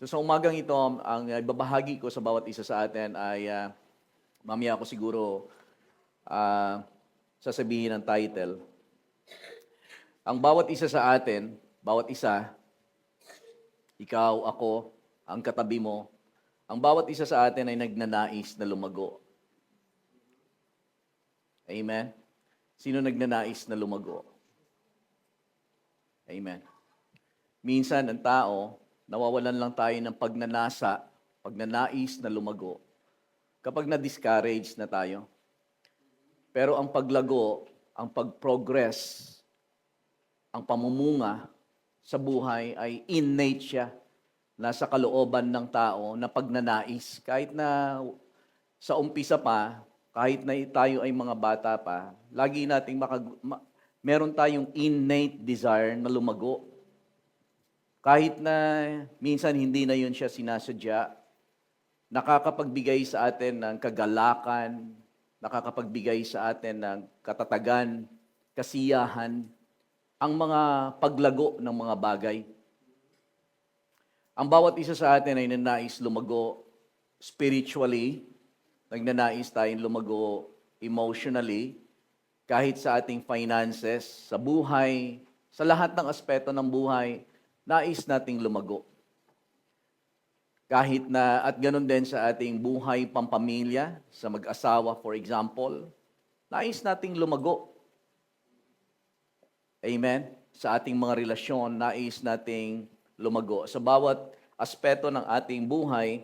So sa umagang ito, ang ibabahagi ko sa bawat isa sa atin ay mamaya ako siguro sasabihin ang title. Ang bawat isa sa atin, bawat isa, ikaw, ako, ang katabi mo, ang bawat isa sa atin ay nagnanais na lumago. Amen? Sino nagnanais na lumago? Amen. Minsan ang tao, nawawalan lang tayo ng pagnanais na lumago kapag na-discourage na tayo. Pero ang paglago, ang pag-progress, ang pamumunga sa buhay ay innate siya. Nasa kalooban ng tao na pagnanais. Kahit na sa umpisa pa, kahit na tayo ay mga bata pa, lagi nating meron tayong innate desire na lumago. Kahit na minsan hindi na yun siya sinasadya, nakakapagbigay sa atin ng kagalakan, nakakapagbigay sa atin ng katatagan, kasiyahan, ang mga paglago ng mga bagay. Ang bawat isa sa atin ay nanais lumago spiritually, nagnanais tayong lumago emotionally, kahit sa ating finances, sa buhay, sa lahat ng aspeto ng buhay, nais nating lumago. Kahit na, at ganun din sa ating buhay pampamilya, sa mag-asawa for example, nais nating lumago. Amen? Sa ating mga relasyon, nais nating lumago. Sa bawat aspeto ng ating buhay,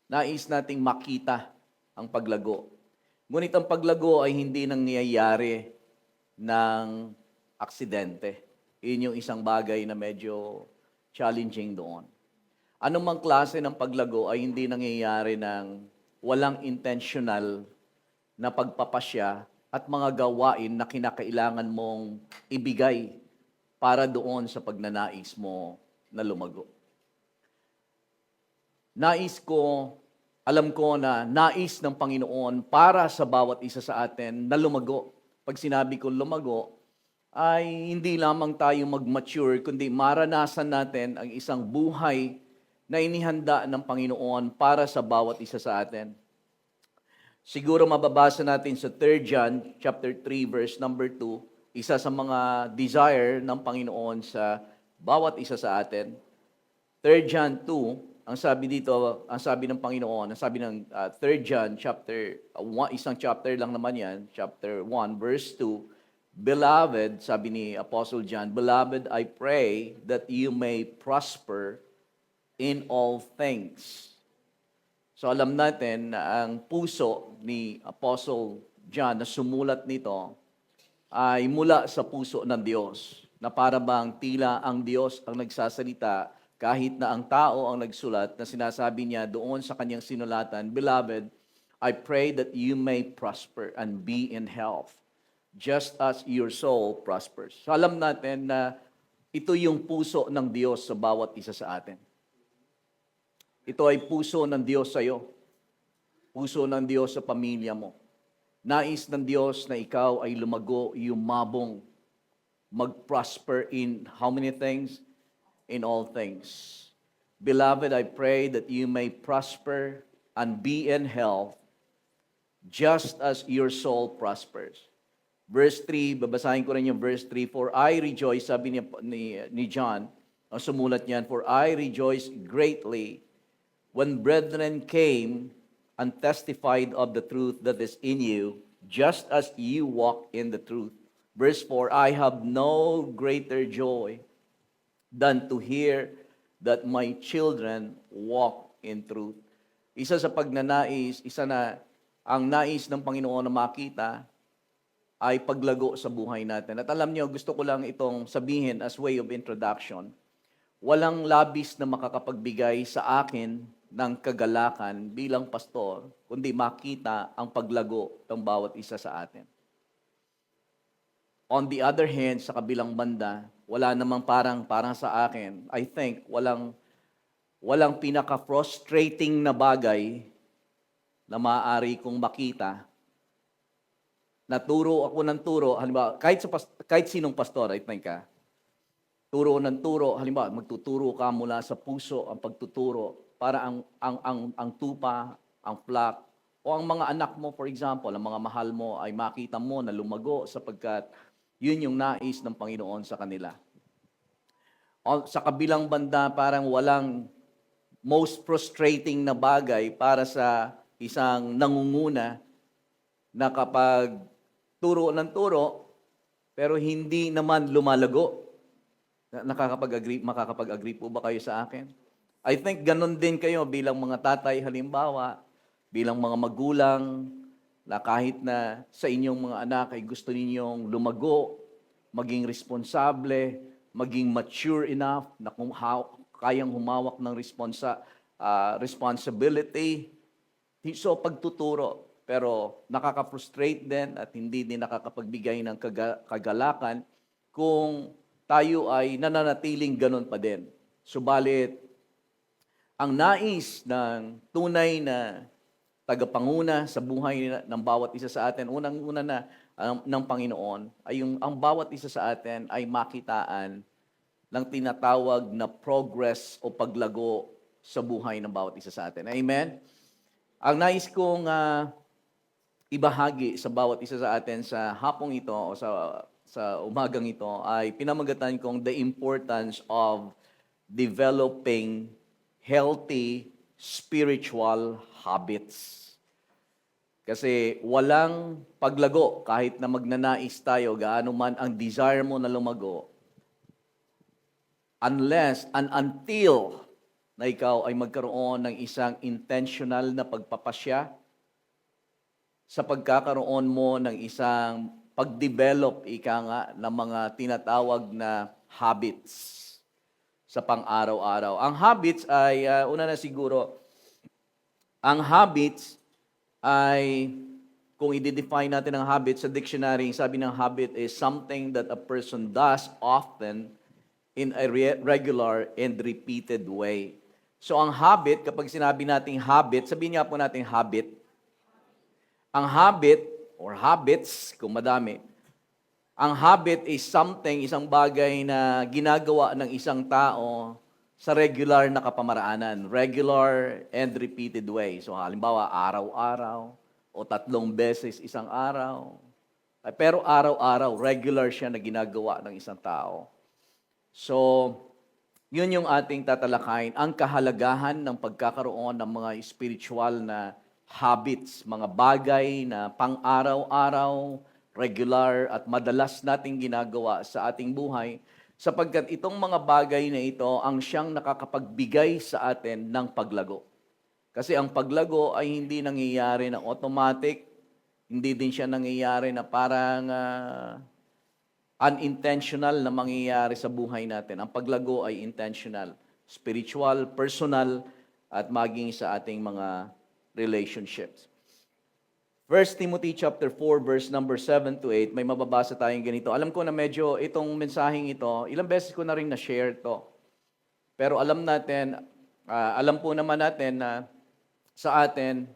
nais nating makita ang paglago. Ngunit ang paglago ay hindi nangyayari ng aksidente. Yun yung isang bagay na medyo challenging doon. Anumang klase ng paglago ay hindi nangyayari ng walang intentional na pagpapasya at mga gawain na kinakailangan mong ibigay para doon sa pagnanais mo na lumago. Alam ko na nais ng Panginoon para sa bawat isa sa atin na lumago. Pag sinabi ko lumago, ay hindi lamang tayo mag-mature, kundi maranasan natin ang isang buhay na inihanda ng Panginoon para sa bawat isa sa atin. Siguro mababasa natin sa 3 John chapter 3 verse number 2, isa sa mga desire ng Panginoon sa bawat isa sa atin. 3 John 2, ang sabi dito, ang sabi ng Panginoon, ang sabi ng 3 John chapter 1, isang chapter lang naman yan, chapter 1 verse 2, Beloved, sabi ni Apostle John, Beloved, I pray that you may prosper in all things. So alam natin na ang puso ni Apostle John na sumulat nito ay mula sa puso ng Diyos, na para bang tila ang Diyos ang nagsasalita kahit na ang tao ang nagsulat, na sinasabi niya doon sa kanyang sinulatan, Beloved, I pray that you may prosper and be in health, just as your soul prospers. So alam natin na ito yung puso ng Diyos sa bawat isa sa atin. Ito ay puso ng Diyos sa iyo. Puso ng Diyos sa pamilya mo. Nais ng Diyos na ikaw ay lumago, yumabong, mag-prosper in how many things? In all things. Beloved, I pray that you may prosper and be in health, just as your soul prospers. Verse 3, babasahin ko rin yung verse 3, For I rejoice, sabi ni John, ang sumulat niyan, For I rejoice greatly when brethren came and testified of the truth that is in you, just as you walk in the truth. Verse 4, I have no greater joy than to hear that my children walk in truth. Isa sa pagnanais, ang nais ng Panginoon na makita ay paglago sa buhay natin. At alam niyo, gusto ko lang itong sabihin as way of introduction. Walang labis na makakapagbigay sa akin ng kagalakan bilang pastor, kundi makita ang paglago ng bawat isa sa atin. On the other hand, sa kabilang banda, wala namang parang sa akin, I think, walang pinaka-frustrating na bagay na maaari kong makita. Naturo ako ng turo, halimbawa, kahit sinong pastor, I think, turo ng turo, halimbawa magtuturo ka mula sa puso ang pagtuturo para ang tupa, ang flock, o ang mga anak mo, for example, ang mga mahal mo ay makita mo na lumago sapagkat yun yung nais ng Panginoon sa kanila. Sa kabilang banda, parang walang most frustrating na bagay para sa isang nangunguna na kapag turo ng turo, pero hindi naman lumalago. Makakapag-agree po ba kayo sa akin? I think ganun din kayo bilang mga tatay halimbawa, bilang mga magulang, na kahit na sa inyong mga anak ay gusto ninyong lumago, maging responsable, maging mature enough na kayang humawak ng responsibility. So pagtuturo, pero nakaka-frustrate din at hindi din nakakapagbigay ng kagalakan kung tayo ay nananatiling ganun pa din. Subalit, ang nais ng tunay na tagapanguna sa buhay ng bawat isa sa atin, unang-una na ng Panginoon, ay ang bawat isa sa atin ay makitaan ng tinatawag na progress o paglago sa buhay ng bawat isa sa atin. Amen? Ang nais kong ibahagi sa bawat isa sa atin sa hapong ito o sa umagang ito ay pinamagatan kong the importance of developing healthy spiritual habits. Kasi walang paglago kahit na magnanais tayo, gaano man ang desire mo na lumago, unless and until na ikaw ay magkaroon ng isang intentional na pagpapasya sa pagkakaroon mo ng isang pag-develop, ng mga tinatawag na habits sa pang-araw-araw. Ang habits ay, una na siguro, ang habits ay, kung i-define natin ang habits sa dictionary, sabi ng habit is something that a person does often in a regular and repeated way. So ang habit, kapag sinabi nating habit, sabihin nga po natin habit. Ang habit, or habits, kung madami, ang habit is something, isang bagay na ginagawa ng isang tao sa regular na kapamaraanan. Regular and repeated way. So halimbawa, araw-araw, o 3 beses isang araw. Pero araw-araw, regular siya na ginagawa ng isang tao. So, yun yung ating tatalakayin, ang kahalagahan ng pagkakaroon ng mga spiritual na habits, mga bagay na pang-araw-araw, regular at madalas nating ginagawa sa ating buhay, sapagkat itong mga bagay na ito ang siyang nakakapagbigay sa atin ng paglago. Kasi ang paglago ay hindi nangyayari na automatic, hindi din siya nangyayari na parang unintentional na mangyayari sa buhay natin. Ang paglago ay intentional, spiritual, personal, at maging sa ating mga relationships. 1 Timothy chapter 4 verse number 7 to 8, may mababasa tayong ganito. Alam ko na medyo itong mensaheng ito, ilang beses ko na rin na-share to. Pero alam po naman natin na sa atin,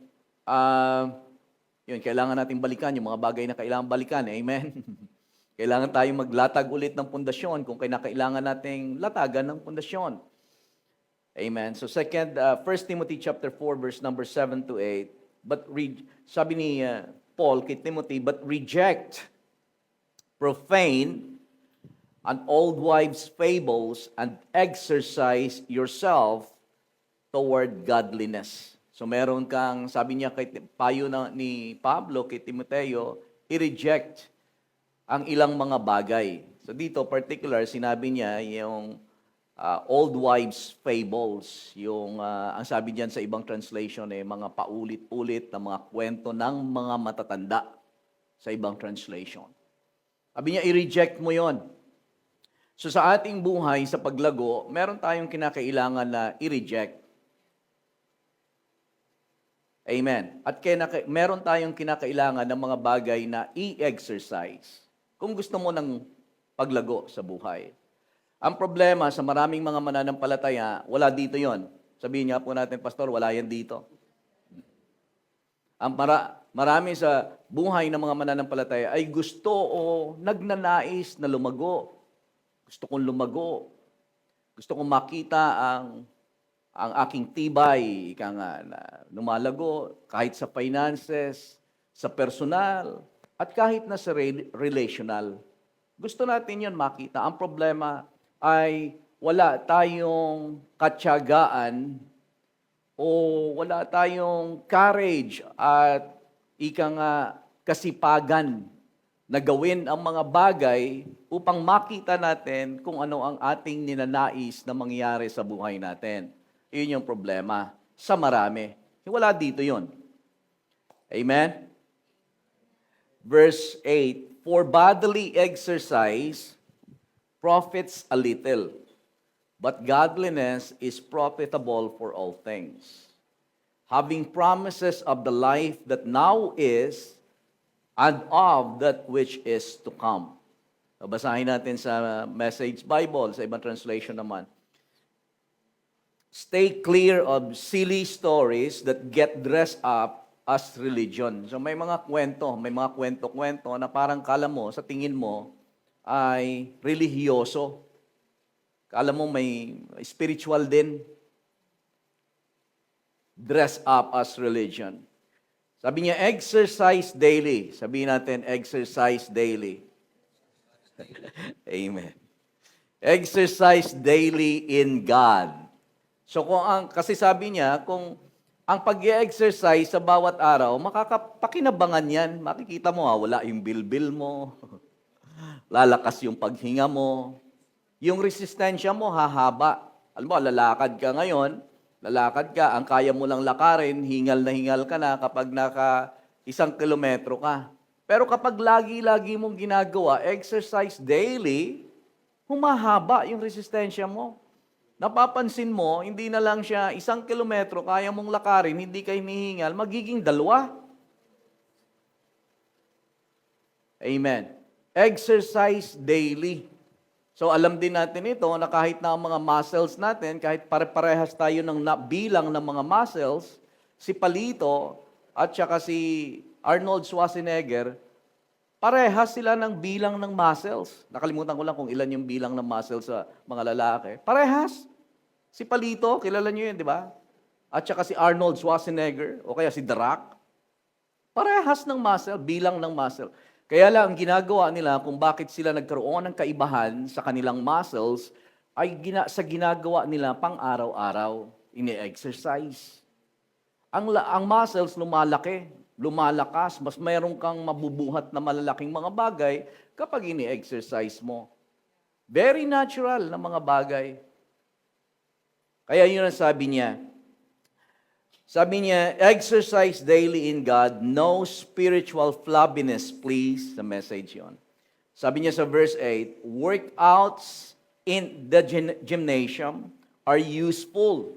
kailangan natin balikan yung mga bagay na kailangan balikan. Amen? Kailangan tayong maglatag ulit ng pundasyon kung kailangan nating latagan ng pundasyon. Amen. So 1 Timothy chapter 4 verse number 7 to 8. Sabi ni Paul kay Timothy, but reject profane and old wives' fables and exercise yourself toward godliness. So meron kang, sabi niya payo ni Pablo kay Timoteo, i-reject ang ilang mga bagay. So dito particular sinabi niya yung old wives' fables, yung ang sabi diyan sa ibang translation mga paulit-ulit na mga kwento ng mga matatanda sa ibang translation. Sabi niya, i-reject mo yon. So sa ating buhay, sa paglago, meron tayong kinakailangan na i-reject. Amen. At meron tayong kinakailangan ng mga bagay na i-exercise kung gusto mo ng paglago sa buhay. Ang problema sa maraming mga mananampalataya, wala dito yon. Sabihin niya po natin, Pastor, wala yan dito. Ang marami sa buhay ng mga mananampalataya ay gusto o nagnanais na lumago. Gusto kong lumago. Gusto kong makita ang aking tibay, ika nga, na lumalago kahit sa finances, sa personal, at kahit na sa relational. Gusto natin yon makita. Ang problema ay wala tayong katyagaan o wala tayong courage at ika nga kasipagan na gawin ang mga bagay upang makita natin kung ano ang ating ninanais na mangyari sa buhay natin. Iyon yung problema sa marami. Wala dito yon. Amen? Verse 8, for bodily exercise profits a little, but godliness is profitable for all things, having promises of the life that now is and of that which is to come. Basahin natin sa Message Bible, sa ibang translation naman. Stay clear of silly stories that get dressed up as religion. So may mga kwento na parang kala mo, sa tingin mo, ay religyoso. Kala mo may spiritual din. Dress up as religion. Sabi niya, exercise daily. Sabihin natin, exercise daily. Amen. Exercise daily in God. So kasi sabi niya, kung ang pag-exercise sa bawat araw, makakapakinabangan yan. Makikita mo, wala yung bilbil mo. Lalakas yung paghinga mo. Yung resistensya mo, hahaba. Alam mo, lalakad ka ngayon, ang kaya mo lang lakarin, hingal na hingal ka na kapag naka 1 kilometro ka. Pero kapag lagi-lagi mong ginagawa, exercise daily, humahaba yung resistensya mo. Napapansin mo, hindi na lang siya 1 kilometro, kaya mong lakarin, hindi ka hinihingal, magiging 2. Amen. Exercise daily. So alam din natin ito na kahit na ang mga muscles natin, kahit pare-parehas tayo ng bilang ng mga muscles, si Palito at saka si Arnold Schwarzenegger, parehas sila ng bilang ng muscles. Nakalimutan ko lang kung ilan yung bilang ng muscles sa mga lalaki. Parehas. Si Palito, kilala nyo yun, di ba? At saka si Arnold Schwarzenegger, o kaya si The Rock. Parehas ng muscle, bilang ng muscle. Kaya lang, ang ginagawa nila kung bakit sila nagkaroon ng kaibahan sa kanilang muscles ay sa ginagawa nila pang araw-araw, ini-exercise. Ang muscles lumalaki, lumalakas, mas mayroon kang mabubuhat na malalaking mga bagay kapag ini-exercise mo. Very natural na mga bagay. Kaya yun ang sabi niya. Sabi niya, exercise daily in God, no spiritual flabbiness, please. The message yon. Sabi niya sa verse 8, workouts in the gymnasium are useful.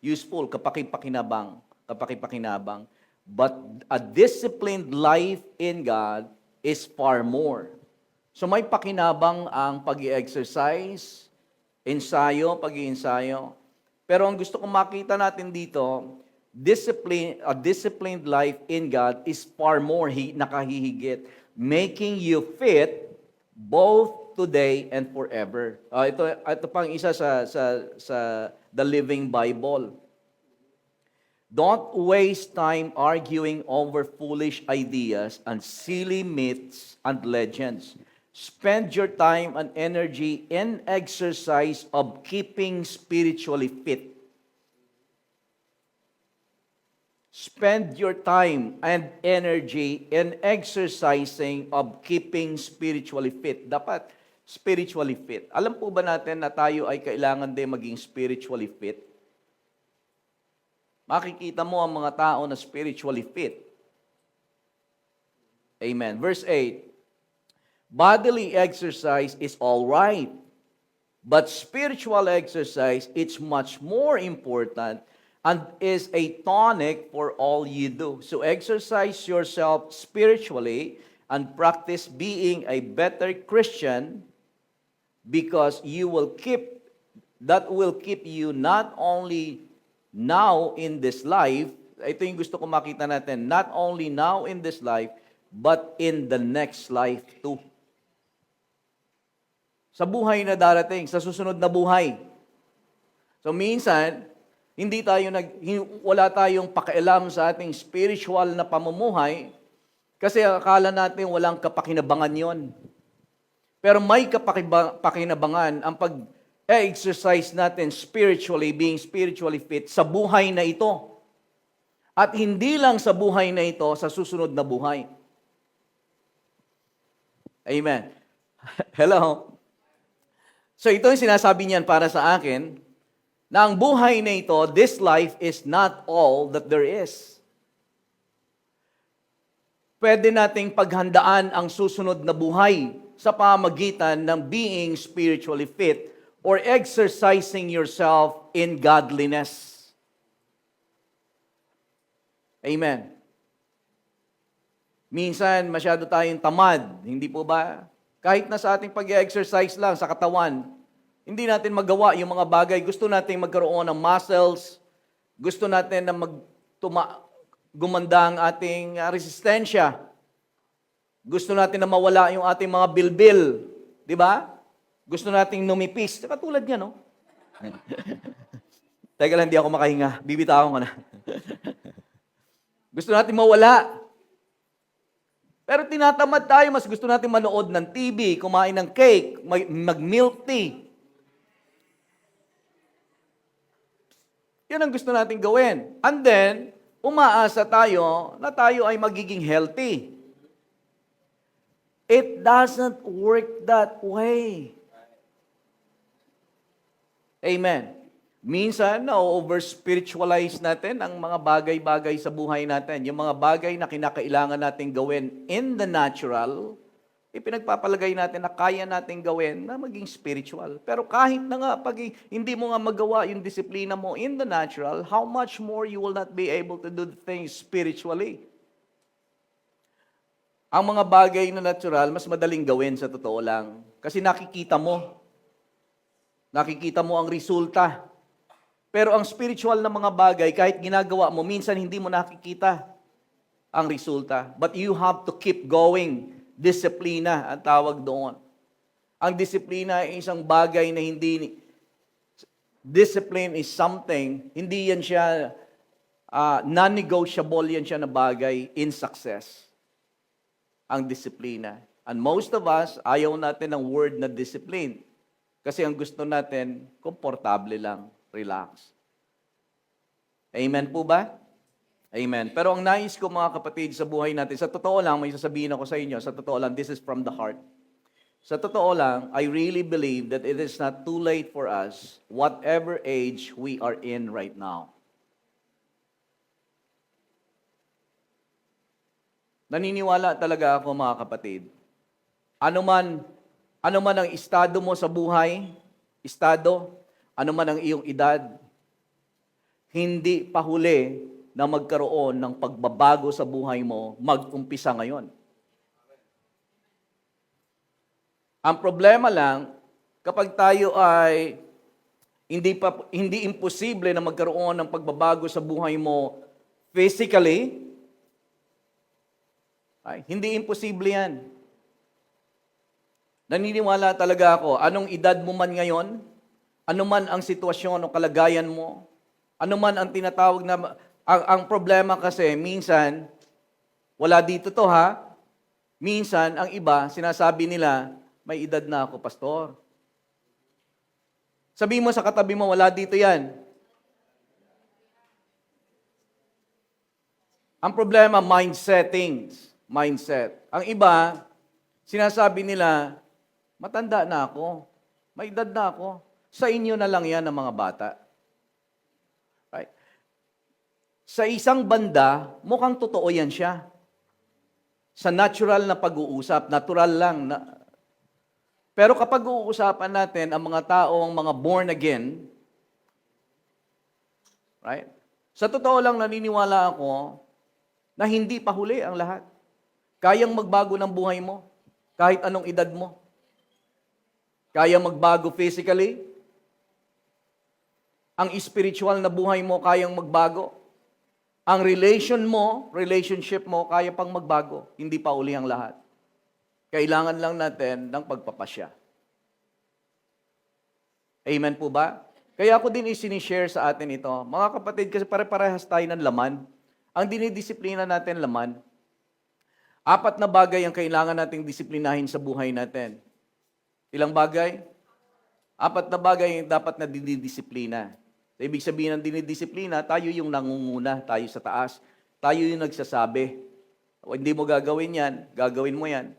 Useful, kapakipakinabang. But a disciplined life in God is far more. So may pakinabang ang pag-i-exercise, pag-iensayo. Pero ang gusto kong makita natin dito, a disciplined life in God is far more, nakahihigit, making you fit both today and forever. Ito pang isa sa The Living Bible. Don't waste time arguing over foolish ideas and silly myths and legends. Spend your time and energy in exercise of keeping spiritually fit. Spend your time and energy in exercising of keeping spiritually fit. Dapat spiritually fit. Alam po ba natin na tayo ay kailangan din maging spiritually fit? Makikita mo ang mga tao na spiritually fit. Amen. Verse 8, bodily exercise is all right, but spiritual exercise, it's much more important and is a tonic for all you do. So exercise yourself spiritually and practice being a better Christian because that will keep you not only now in this life, ito yung gusto ko makita natin, not only now in this life, but in the next life too. sa buhay na darating, sa susunod na buhay. So minsan, wala tayong pakialam sa ating spiritual na pamumuhay kasi akala natin walang kapakinabangan yon. Pero may pakinabangan ang pag-exercise natin spiritually, being spiritually fit sa buhay na ito. At hindi lang sa buhay na ito, sa susunod na buhay. Amen. Hello? So ito yung sinasabi niyan para sa akin, na ang buhay na ito, this life is not all that there is. Pwede nating paghandaan ang susunod na buhay sa pamagitan ng being spiritually fit or exercising yourself in godliness. Amen. Minsan, masyado tayong tamad. Hindi po ba? Kahit na sa ating pag-exercise lang sa katawan, hindi natin magawa yung mga bagay. Gusto natin magkaroon ng muscles. Gusto natin na gumanda ang ating resistensya. Gusto natin na mawala yung ating mga bilbil. Di ba? Gusto nating numipis. Katulad niya, no? Teka lang, hindi ako makahinga. Bibitawan ko na. Gusto natin mawala. Pero tinatamad tayo. Mas gusto natin manood ng TV, kumain ng cake, mag-milk tea. Yan ang gusto natin gawin. And then, umaasa tayo na tayo ay magiging healthy. It doesn't work that way. Amen. Minsan, na-over-spiritualize natin ang mga bagay-bagay sa buhay natin. Yung mga bagay na kinakailangan natin gawin in the natural, ipinagpapalagay natin na kaya natin gawin na maging spiritual. Pero kahit na nga, pag hindi mo nga magawa yung disiplina mo in the natural, how much more you will not be able to do the things spiritually. Ang mga bagay na natural, mas madaling gawin sa totoo lang. Kasi nakikita mo ang resulta. Pero ang spiritual na mga bagay, kahit ginagawa mo, minsan hindi mo nakikita ang resulta. But you have to keep going. Disiplina ang tawag doon. Ang disiplina ay isang bagay na discipline is something, hindi yan siya, non-negotiable yan siya na bagay in success. Ang disiplina. And most of us, ayaw natin ng word na discipline. Kasi ang gusto natin, komportable lang, relax. Amen po ba? Amen. Pero ang nais ko mga kapatid sa buhay natin, sa totoo lang, may sasabihin ako sa inyo, sa totoo lang, this is from the heart. Sa totoo lang, I really believe that it is not too late for us, whatever age we are in right now. Naniniwala talaga ako mga kapatid. Ano man ang estado mo sa buhay, ano man ang iyong edad, hindi pa huli na magkaroon ng pagbabago sa buhay mo, mag-umpisa ngayon. Ang problema lang, kapag tayo ay hindi imposible na magkaroon ng pagbabago sa buhay mo physically, hindi imposible yan. Naniniwala talaga ako, anong edad mo man ngayon, ano man ang sitwasyon o kalagayan mo, ano man ang tinatawag na ang problema kasi, minsan, wala dito to ha, minsan, ang iba, sinasabi nila, may edad na ako, pastor. Sabi mo sa katabi mo, wala dito yan. Ang problema, mindset. Ang iba, sinasabi nila, matanda na ako, may edad na ako. Sa inyo na lang yan ng mga bata. Sa isang banda, mukhang totoo yan siya. Sa natural na pag-uusap, natural lang. Pero kapag uusapan natin ang mga taong mga born again, right? Sa totoo lang naniniwala ako na hindi pa huli ang lahat. Kayang magbago ng buhay mo, kahit anong edad mo. Kayang magbago physically. Ang spiritual na buhay mo kayang magbago. Ang relationship mo, kaya pang magbago. Hindi pa uli ang lahat. Kailangan lang natin ng pagpapasya. Amen po ba? Kaya ako din isinishare sa atin ito. Mga kapatid, kasi pare-parehas tayo ng laman. Ang dinidisiplina natin laman. 4 na bagay ang kailangan nating disiplinahin sa buhay natin. Ilang bagay? 4 na bagay yung dapat na dinidisiplina. So, ibig sabihin ng dinidisiplina, tayo yung nangunguna, tayo sa taas. Tayo yung nagsasabi. O, hindi mo gagawin yan, gagawin mo yan.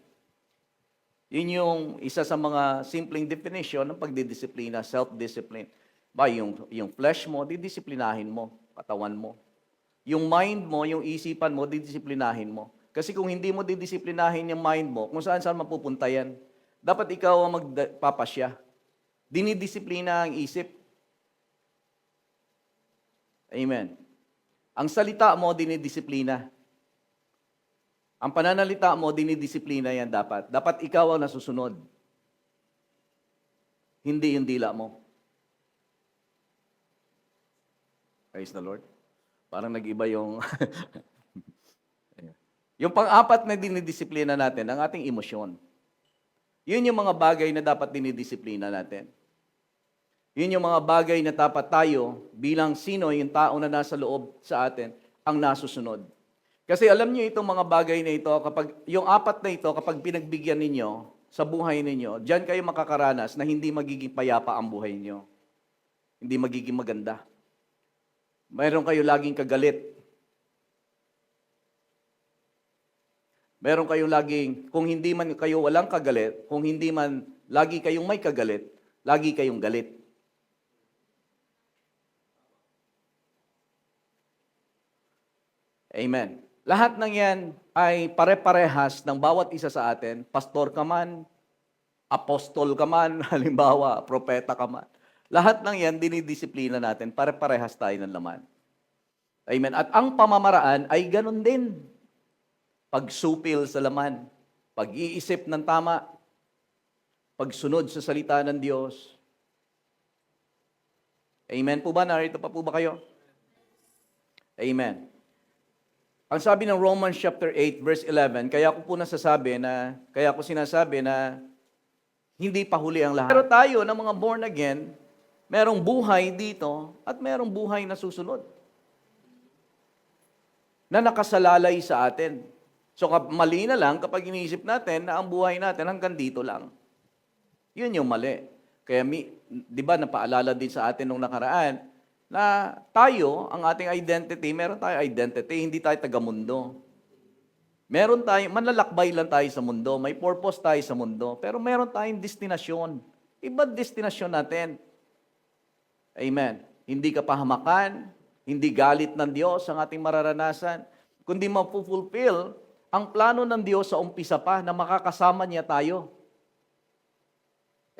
Yun yung isa sa mga simpleng definition ng pagdidisiplina, self-discipline. Yung flesh mo, didisiplinahin mo, katawan mo. Yung mind mo, yung isipan mo, didisiplinahin mo. Kasi kung hindi mo didisiplinahin yung mind mo, kung saan mapupunta yan, dapat ikaw ang magpapasya. Dinidisiplina ang isip. Amen. Ang salita mo, dinidisiplina. Ang pananalita mo, dinidisiplina yan dapat. Dapat ikaw ang nasusunod. Hindi yung dila mo. Praise the Lord. Parang nag-iba yung... yung pang-4 na dinidisiplina natin, ang ating emosyon. Yun yung mga bagay na dapat dinidisiplina natin. Yun yung mga bagay na dapat tayo, bilang sino yung tao na nasa loob sa atin, ang nasusunod. Kasi alam niyo itong mga bagay na ito, yung 4 na ito, kapag pinagbigyan ninyo sa buhay ninyo, diyan kayo makakaranas na hindi magiging payapa ang buhay niyo. Hindi magiging maganda. Mayroon kayo laging kagalit. Meron kayong laging, kung hindi man kayo walang kagalit, kung hindi man lagi kayong may kagalit, lagi kayong galit. Amen. Lahat ng yan ay pare-parehas ng bawat isa sa atin. Pastor ka man, apostol ka man, halimbawa, propeta ka man. Lahat ng yan, dinidisiplina natin. Pare-parehas tayo ng laman. Amen. At ang pamamaraan ay ganun din. Pagsupil sa laman, pag-iisip ng tama, pagsunod sa salita ng Diyos. Amen po ba? Narito pa po ba kayo? Amen. Ang sabi ng Romans chapter 8 verse 11, kaya ko sinasabi na hindi pa huli ang lahat. Pero tayo ng mga born again, merong buhay dito at merong buhay na susunod. Na nakasalalay sa atin. So mali na lang kapag iniisip natin na ang buhay natin hanggang dito lang. Yun yung mali. Kaya di ba napaalala din sa atin nung nakaraan na tayo, ang ating identity, meron tayong identity, hindi tayo taga-mundo. Meron tayong, manlalakbay lang tayo sa mundo, may purpose tayo sa mundo, pero meron tayong destinasyon. Iba't destinasyon natin. Amen. Hindi kapahamakan, hindi galit ng Diyos ang ating mararanasan, kundi mapufulfill ang plano ng Diyos sa umpisa pa na makakasama niya tayo.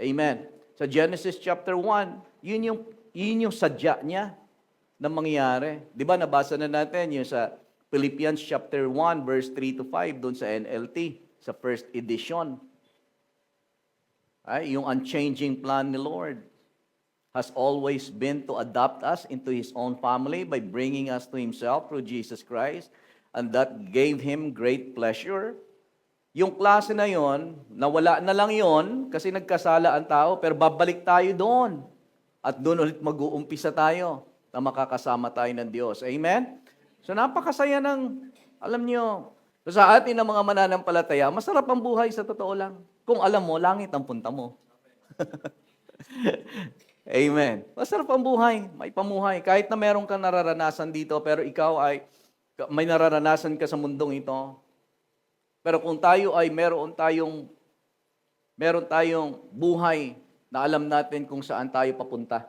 Amen. Sa Genesis chapter 1, yun yung sadya niya na mangyari. Di ba nabasa na natin yung sa Philippians chapter 1 verse 3 to 5 doon sa NLT, sa first edition. Yung unchanging plan ni Lord has always been to adopt us into His own family by bringing us to Himself through Jesus Christ. And that gave Him great pleasure. Yung klase na yon, nawala na lang yon kasi nagkasala ang tao, pero babalik tayo doon. At doon ulit mag-uumpisa tayo na makakasama tayo ng Diyos. Amen? So napakasaya ng, alam nyo, sa atin ng mga mananampalataya, masarap ang buhay sa totoo lang. Kung alam mo, langit ang punta mo. Amen. Masarap ang buhay, may pamuhay. Kahit na meron kang nararanasan dito, pero ikaw ay may nararanasan ka sa mundong ito. Pero kung tayo ay meron tayong buhay na alam natin kung saan tayo papunta.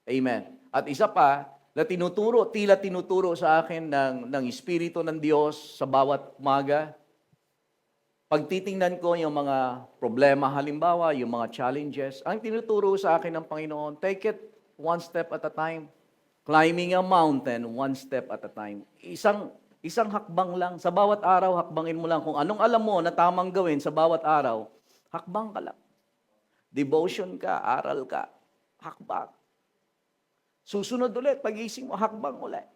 Amen. At isa pa, na tila tinuturo sa akin ng Espiritu ng Diyos sa bawat umaga. Pag titingnan ko yung mga problema, halimbawa, yung mga challenges, ang tinuturo sa akin ng Panginoon, take it one step at a time. Climbing a mountain, one step at a time. Isang hakbang lang. Sa bawat araw, hakbangin mo lang. Kung anong alam mo na tamang gawin sa bawat araw, hakbang ka lang. Devotion ka, aral ka, hakbang. Susunod ulit, pag-ising mo, hakbang ulit.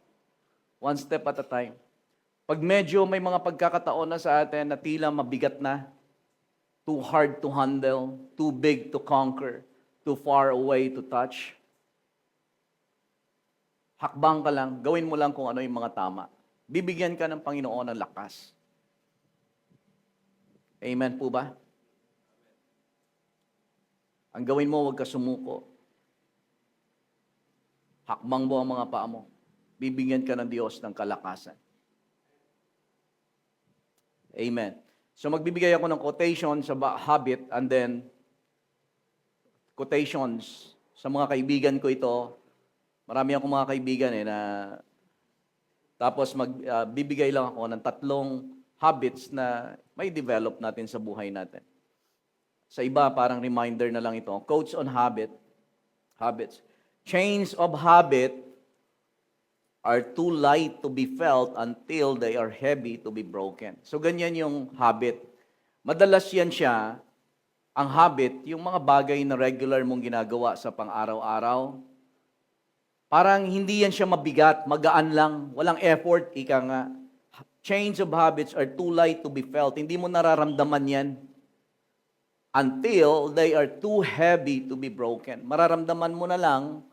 One step at a time. Pag medyo may mga pagkakataon na sa atin na tila mabigat na, too hard to handle, too big to conquer, too far away to touch. Hakbang ka lang, gawin mo lang kung ano yung mga tama. Bibigyan ka ng Panginoon ng lakas. Amen po ba? Ang gawin mo, huwag ka sumuko. Hakbang mo ang mga paa mo. Bibigyan ka ng Diyos ng kalakasan. Amen. So magbibigay ako ng quotation sa habit and then quotations sa mga kaibigan ko ito. Marami akong mga kaibigan na tapos magbibigay lang ako ng 3 habits na may develop natin sa buhay natin. Sa iba, parang reminder na lang ito. Quotes on habits. Chains of habit are too light to be felt until they are heavy to be broken. So ganyan yung habit. Madalas yan siya, ang habit, yung mga bagay na regular mong ginagawa sa pang-araw-araw. Parang hindi yan siya mabigat, magaan lang, walang effort, ika nga. Chains of habits are too light to be felt. Hindi mo nararamdaman yan until they are too heavy to be broken. Mararamdaman mo na lang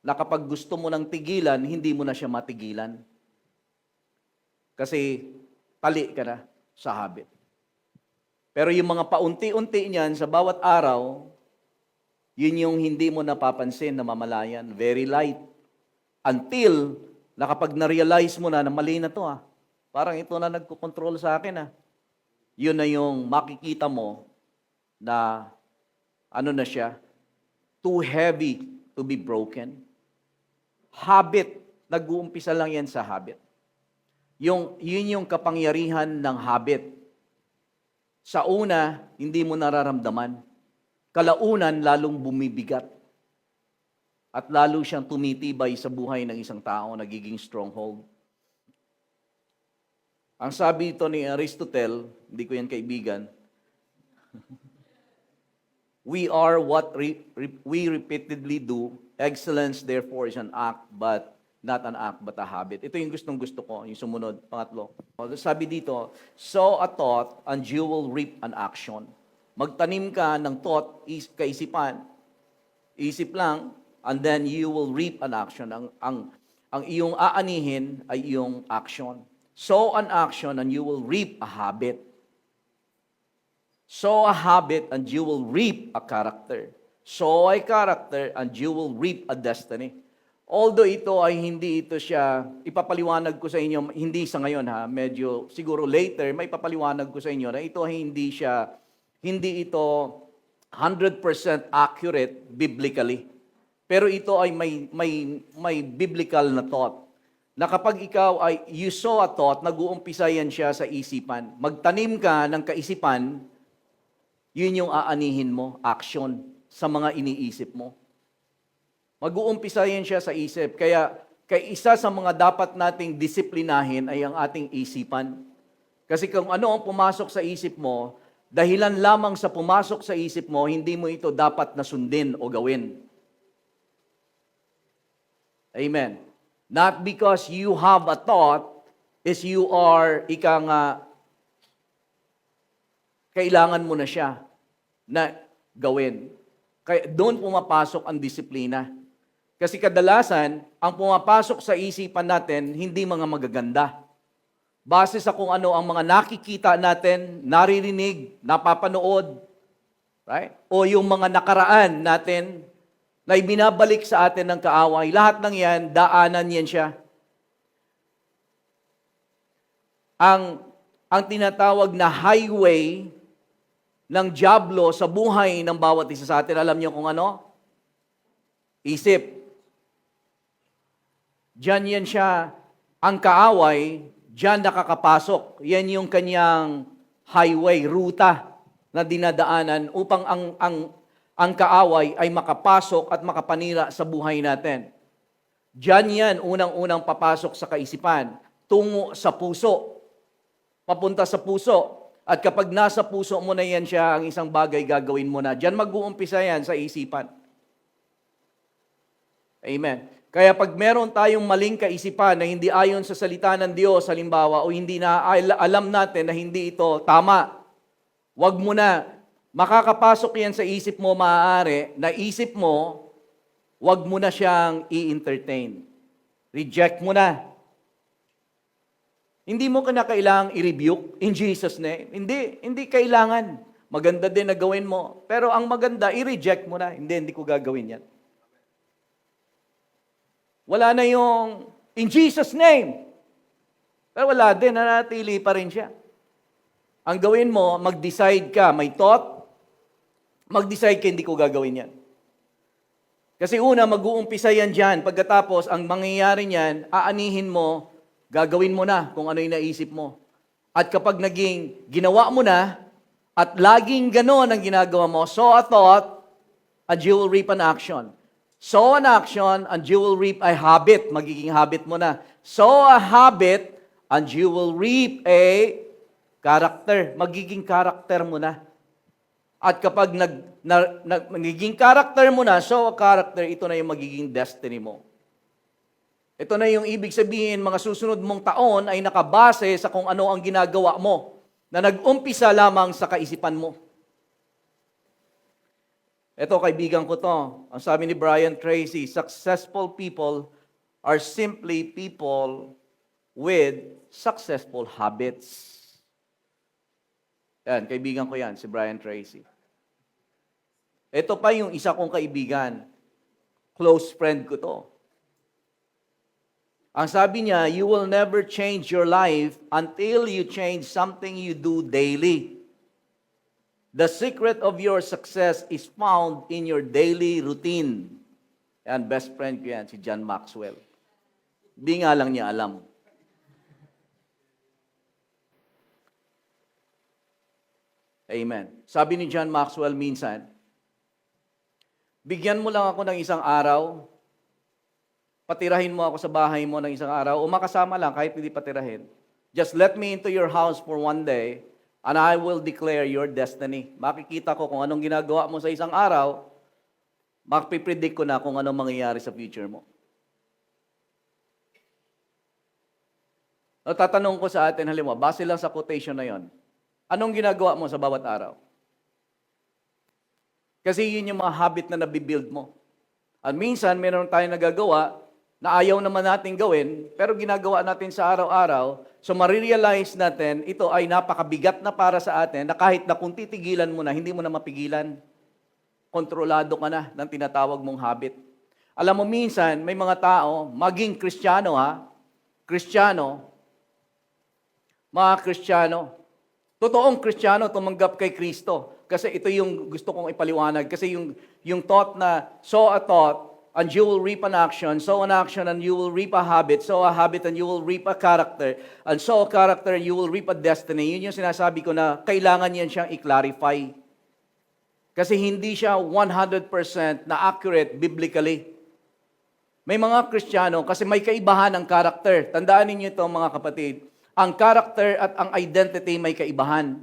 na kapag gusto mo ng tigilan, hindi mo na siya matigilan. Kasi tali ka na sa habit. Pero yung mga paunti-unti niyan sa bawat araw, yun yung hindi mo napapansin na mamalayan. Very light. Until na kapag na-realize mo na mali na to parang ito na nagkukontrol sa akin Yun na yung makikita mo na ano na siya, too heavy to be broken. Habit, nag-uumpisa lang yan sa habit. Yun yung kapangyarihan ng habit. Sa una, hindi mo nararamdaman. Kalaunan, lalong bumibigat. At lalo siyang tumitibay sa buhay ng isang tao, nagiging stronghold. Ang sabi ito ni Aristotle, hindi ko yan kaibigan, we are what we repeatedly do. Excellence, therefore, is an act, but not an act, but a habit. Ito yung gustong-gusto ko, yung sumunod, pangatlo. Sabi dito, sow a thought and you will reap an action. Magtanim ka ng thought, kaisipan, isip lang, and then you will reap an action. Ang iyong aanihin ay iyong action. Sow an action and you will reap a habit. Sow a habit and you will reap a character. Sow a character and you will reap a destiny. Although ito ay hindi ito siya, ipapaliwanag ko sa inyo, hindi sa ngayon medyo siguro later, may ipapaliwanag ko sa inyo na ito ay hindi ito 100% accurate biblically. Pero ito ay may biblical na thought. Na kapag ikaw ay you sow a thought, nag-uumpisa yan siya sa isipan. Magtanim ka ng kaisipan, yun yung aanihin mo, action, sa mga iniisip mo. Mag-uumpisa yan siya sa isip. Kaya isa sa mga dapat nating disiplinahin ay ang ating isipan. Kasi kung ano ang pumasok sa isip mo, dahilan lamang sa pumasok sa isip mo, hindi mo ito dapat na sundin o gawin. Amen. Not because you have a thought, is you are, kailangan mo na siya na gawin. Kaya doon pumapasok ang disiplina. Kasi kadalasan, ang pumapasok sa isipan natin, hindi mga magaganda. Base sa kung ano ang mga nakikita natin, naririnig, napapanood, right? O yung mga nakaraan natin na ibinabalik sa atin ng kaaway. Lahat ng yan, daanan yan siya. Ang tinatawag na highway ng dyablo sa buhay ng bawat isa sa atin, alam niyo kung ano? Isip. Diyan yan siya, ang kaaway, diyan nakakapasok. Yan yung kanyang highway, ruta na dinadaanan upang ang kaaway ay makapasok at makapanira sa buhay natin. Diyan yan, unang-unang papasok sa kaisipan, tungo sa puso, papunta sa puso. At kapag nasa puso mo na yan siya, ang isang bagay gagawin mo na. Diyan mag-uumpisa yan sa isipan. Amen. Kaya pag meron tayong maling kaisipan na hindi ayon sa salita ng Diyos, halimbawa, o hindi na alam natin na hindi ito tama, wag mo na Makakapasok yan sa isip mo, maaari, na isip mo, wag mo na siyang i-entertain. Reject mo na. Hindi mo kailangang i-rebuke in Jesus' name. Hindi kailangan. Maganda din na gawin mo. Pero ang maganda, i-reject mo na. Hindi ko gagawin yan. Wala na yung in Jesus' name. Pero wala din, nanatili pa rin siya. Ang gawin mo, mag-decide ka, may thought, mag-decide ka, hindi ko gagawin yan. Kasi una, mag-uumpisa yan dyan. Pagkatapos, ang mangyayari niyan, aanihin mo, gagawin mo na kung ano yung naisip mo. At kapag naging ginawa mo na, at laging gano'n ang ginagawa mo, sow a thought, and you will reap an action. Sow an action, and you will reap a habit. Magiging habit mo na. Sow a habit, and you will reap a character. Magiging character mo na. At kapag magiging character mo na, sow a character, ito na yung magiging destiny mo. Ito na yung ibig sabihin, mga susunod mong taon ay nakabase sa kung ano ang ginagawa mo, na nag-umpisa lamang sa kaisipan mo. Ito, kaibigan ko to. Ang sabi ni Brian Tracy, successful people are simply people with successful habits. Yan, kaibigan ko yan, si Brian Tracy. Ito pa yung isa kong kaibigan. Close friend ko to. Ang sabi niya, you will never change your life until you change something you do daily. The secret of your success is found in your daily routine. Yan, best friend ko yan, si John Maxwell. Di nga lang niya alam. Amen. Sabi ni John Maxwell minsan, bigyan mo lang ako ng isang araw, patirahin mo ako sa bahay mo ng isang araw, o makasama lang kahit hindi patirahin. Just let me into your house for one day, and I will declare your destiny. Makikita ko kung anong ginagawa mo sa isang araw, mapipredict ko na kung anong mangyayari sa future mo. Tatanong ko sa atin, halimbawa, base lang sa quotation na yon, anong ginagawa mo sa bawat araw? Kasi yun yung mga habit na nabibuild mo. At minsan, meron tayong nagagawa na ayaw naman natin gawin, pero ginagawa natin sa araw-araw, so marirealize natin, ito ay napakabigat na para sa atin, na kahit na kung titigilan mo na, hindi mo na mapigilan. Kontrolado ka na ng tinatawag mong habit. Alam mo, minsan, may mga tao, maging Kristiyano mga Kristiyano, totoong Kristiyano, tumanggap kay Kristo. Kasi ito yung gusto kong ipaliwanag. Kasi yung thought na, sow a thought, and you will reap an action, sow an action, and you will reap a habit, sow a habit, and you will reap a character, and sow a character, and you will reap a destiny. Yun yung sinasabi ko na kailangan yan siyang i-clarify. Kasi hindi siya 100% na accurate biblically. May mga Kristiyano, kasi may kaibahan ng character. Tandaan ninyo ito, mga kapatid. Ang character at ang identity may kaibahan.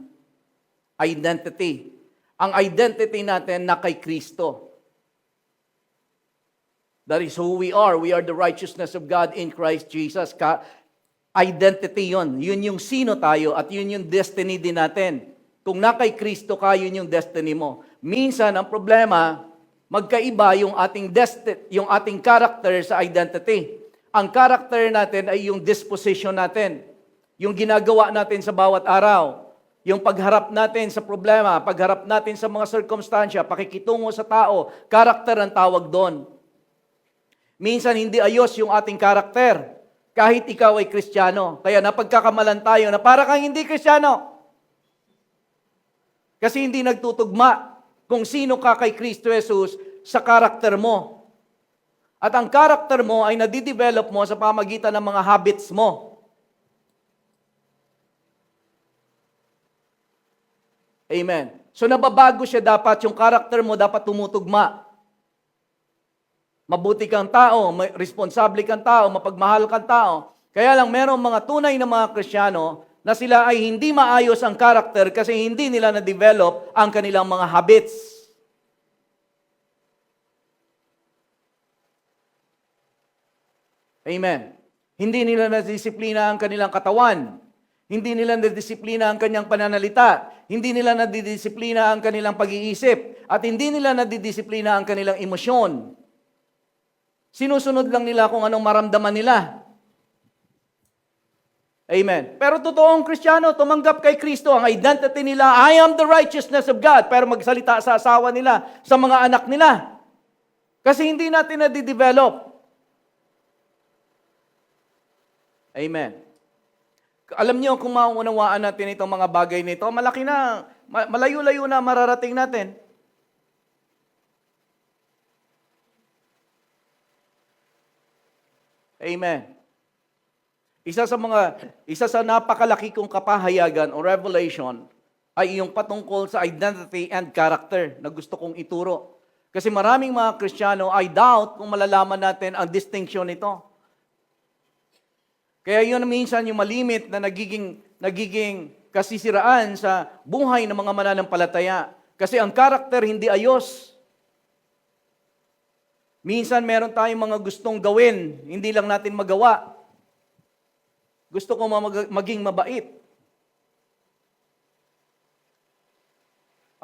Identity. Ang identity natin na kay Kristo. That is who we are. We are the righteousness of God in Christ Jesus. Identity yon. Yun yung sino tayo at yun yung destiny din natin. Kung na kay Kristo ka, yun yung destiny mo. Minsan, ang problema, magkaiba yung ating character sa identity. Ang character natin ay yung disposition natin. Yung ginagawa natin sa bawat araw. Yung pagharap natin sa problema, pagharap natin sa mga circumstansya, pakikitungo sa tao, character ang tawag doon. Minsan hindi ayos yung ating karakter, kahit ikaw ay Kristiyano. Kaya napagkakamalan tayo na para kang hindi Kristiyano. Kasi hindi nagtutugma kung sino ka kay Kristo Jesus sa karakter mo. At ang karakter mo ay nadidevelop mo sa pamagitan ng mga habits mo. Amen. So nababago siya dapat, yung karakter mo dapat tumutugma. Mabuti kang tao, responsable kang tao, mapagmahal kang tao. Kaya lang merong mga tunay na mga Kristiyano na sila ay hindi maayos ang karakter kasi hindi nila na-develop ang kanilang mga habits. Amen. Hindi nila na-disiplina ang kanilang katawan. Hindi nila nadidisiplina ang kanyang pananalita. Hindi nila nadidisiplina ang kanilang pag-iisip. At hindi nila nadidisiplina ang kanilang emosyon. Sinusunod lang nila kung anong maramdaman nila. Amen. Pero totoong Kristiyano, tumanggap kay Kristo. Ang identity nila, I am the righteousness of God. Pero magsalita sa asawa nila, sa mga anak nila. Kasi hindi natin nadidevelop. Amen. Alam niyo, kung maunawaan natin itong mga bagay nito, malaki na, malayo-layo na mararating natin. Amen. Isa sa napakalaki kong kapahayagan o revelation ay yung patungkol sa identity and character na gusto kong ituro. Kasi maraming mga Kristiyano ay doubt kung malalaman natin ang distinction nito. Kaya yun minsan yung malimit na nagiging kasisiraan sa buhay ng mga mananampalataya. Kasi ang karakter hindi ayos. Minsan meron tayong mga gustong gawin, hindi lang natin magawa. Gusto ko maging mabait.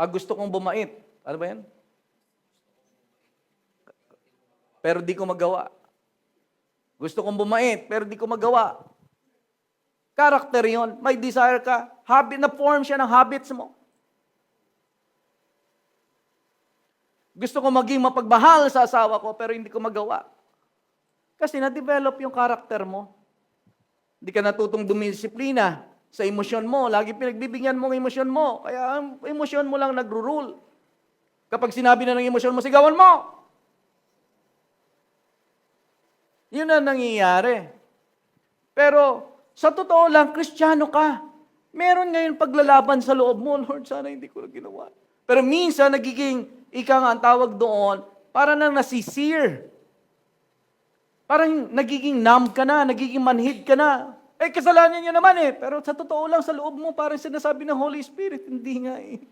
Gusto kong bumait. Ano ba yan? Pero di ko magawa. Gusto kong bumait, pero di ko magawa. Character yon. May desire ka. Habit, na-form siya ng habits mo. Gusto ko maging mapagmahal sa asawa ko, pero hindi ko magawa. Kasi na-develop yung character mo. Hindi ka natutong dumisiplina sa emosyon mo. Lagi pinagbibigyan mo ng emosyon mo. Kaya ang emosyon mo lang nagro-rule. Kapag sinabi na ng emosyon mo, sigawan mo! Yun ang nangyayari. Pero sa totoo lang, Kristiyano ka. Meron ngayon paglalaban sa loob mo, Lord, sana hindi ko na ginawa. Pero minsan, ika nga ang tawag doon, para nang nasisir. Parang nagiging numb ka na, nagiging manhid ka na. Kasalanan niya naman eh. Pero sa totoo lang, sa loob mo, parang sinasabi ng Holy Spirit, hindi nga eh.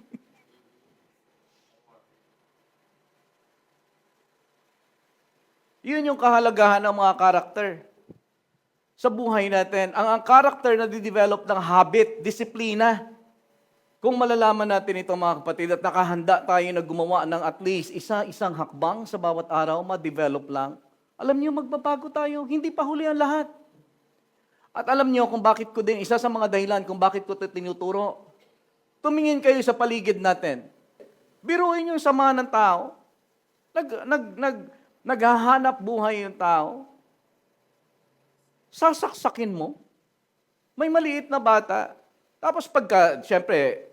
Yun yung kahalagahan ng mga karakter sa buhay natin. Ang karakter na di-develop ng habit, disiplina. Kung malalaman natin ito mga kapatid at nakahanda tayo na gumawa ng at least isang hakbang sa bawat araw, ma-develop lang, alam niyo magbabago tayo. Hindi pa huli ang lahat. At alam niyo kung bakit ko din, isa sa mga dahilan kung bakit ko ito tinuturo. Tumingin kayo sa paligid natin. Biruin yung sama ng tao. Naghahanap buhay yung tao, sasaksakin mo, may maliit na bata, tapos siyempre,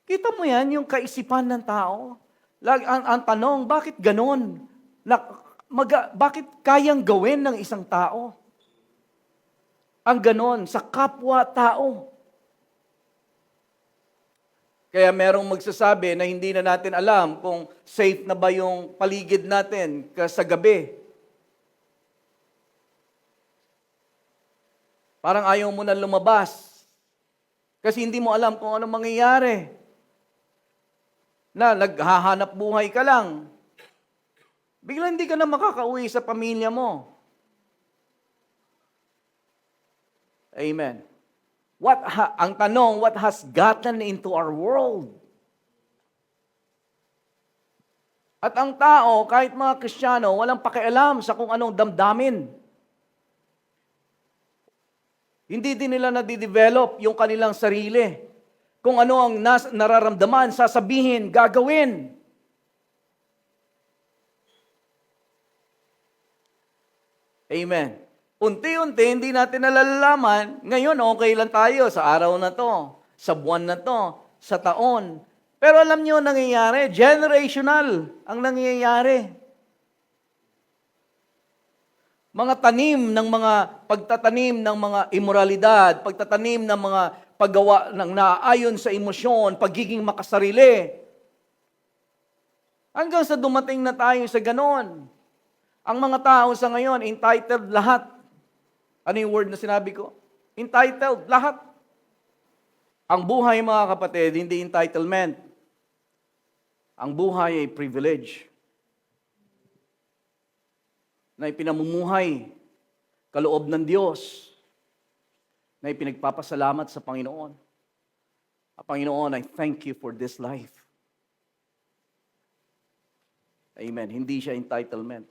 kita mo yan, yung kaisipan ng tao. Ang tanong, bakit ganon? Bakit kayang gawin ng isang tao? Ang ganon sa kapwa-tao. Kaya merong magsasabi na hindi na natin alam kung safe na ba yung paligid natin sa gabi. Parang ayaw mo na lumabas. Kasi hindi mo alam kung anong mangyayari. Na naghahanap buhay ka lang. Biglang hindi ka na makakauwi sa pamilya mo. Amen. Ang tanong, what has gotten into our world? At ang tao, kahit mga Kristiyano, walang pakialam sa kung anong damdamin. Hindi din nila nadidevelop yung kanilang sarili. Kung ano ang nararamdaman, sasabihin, gagawin. Amen. Unti-unti, hindi natin nalalaman, ngayon okay lang tayo sa araw na to, sa buwan na to, sa taon. Pero alam niyo nangyayari, generational ang nangyayari. Mga tanim ng mga pagtatanim ng mga immoralidad, pagtatanim ng mga paggawa ng naayon sa emosyon, pagiging makasarili. Hanggang sa dumating na tayo sa ganon. Ang mga tao sa ngayon, entitled lahat. Ano yung word na sinabi ko? Entitled, lahat. Ang buhay, mga kapatid, hindi entitlement. Ang buhay ay privilege. Na ipinamumuhay kaloob ng Diyos. na ipinagpapasalamat sa Panginoon. Panginoon, I thank you for this life. Amen. Hindi siya entitlement.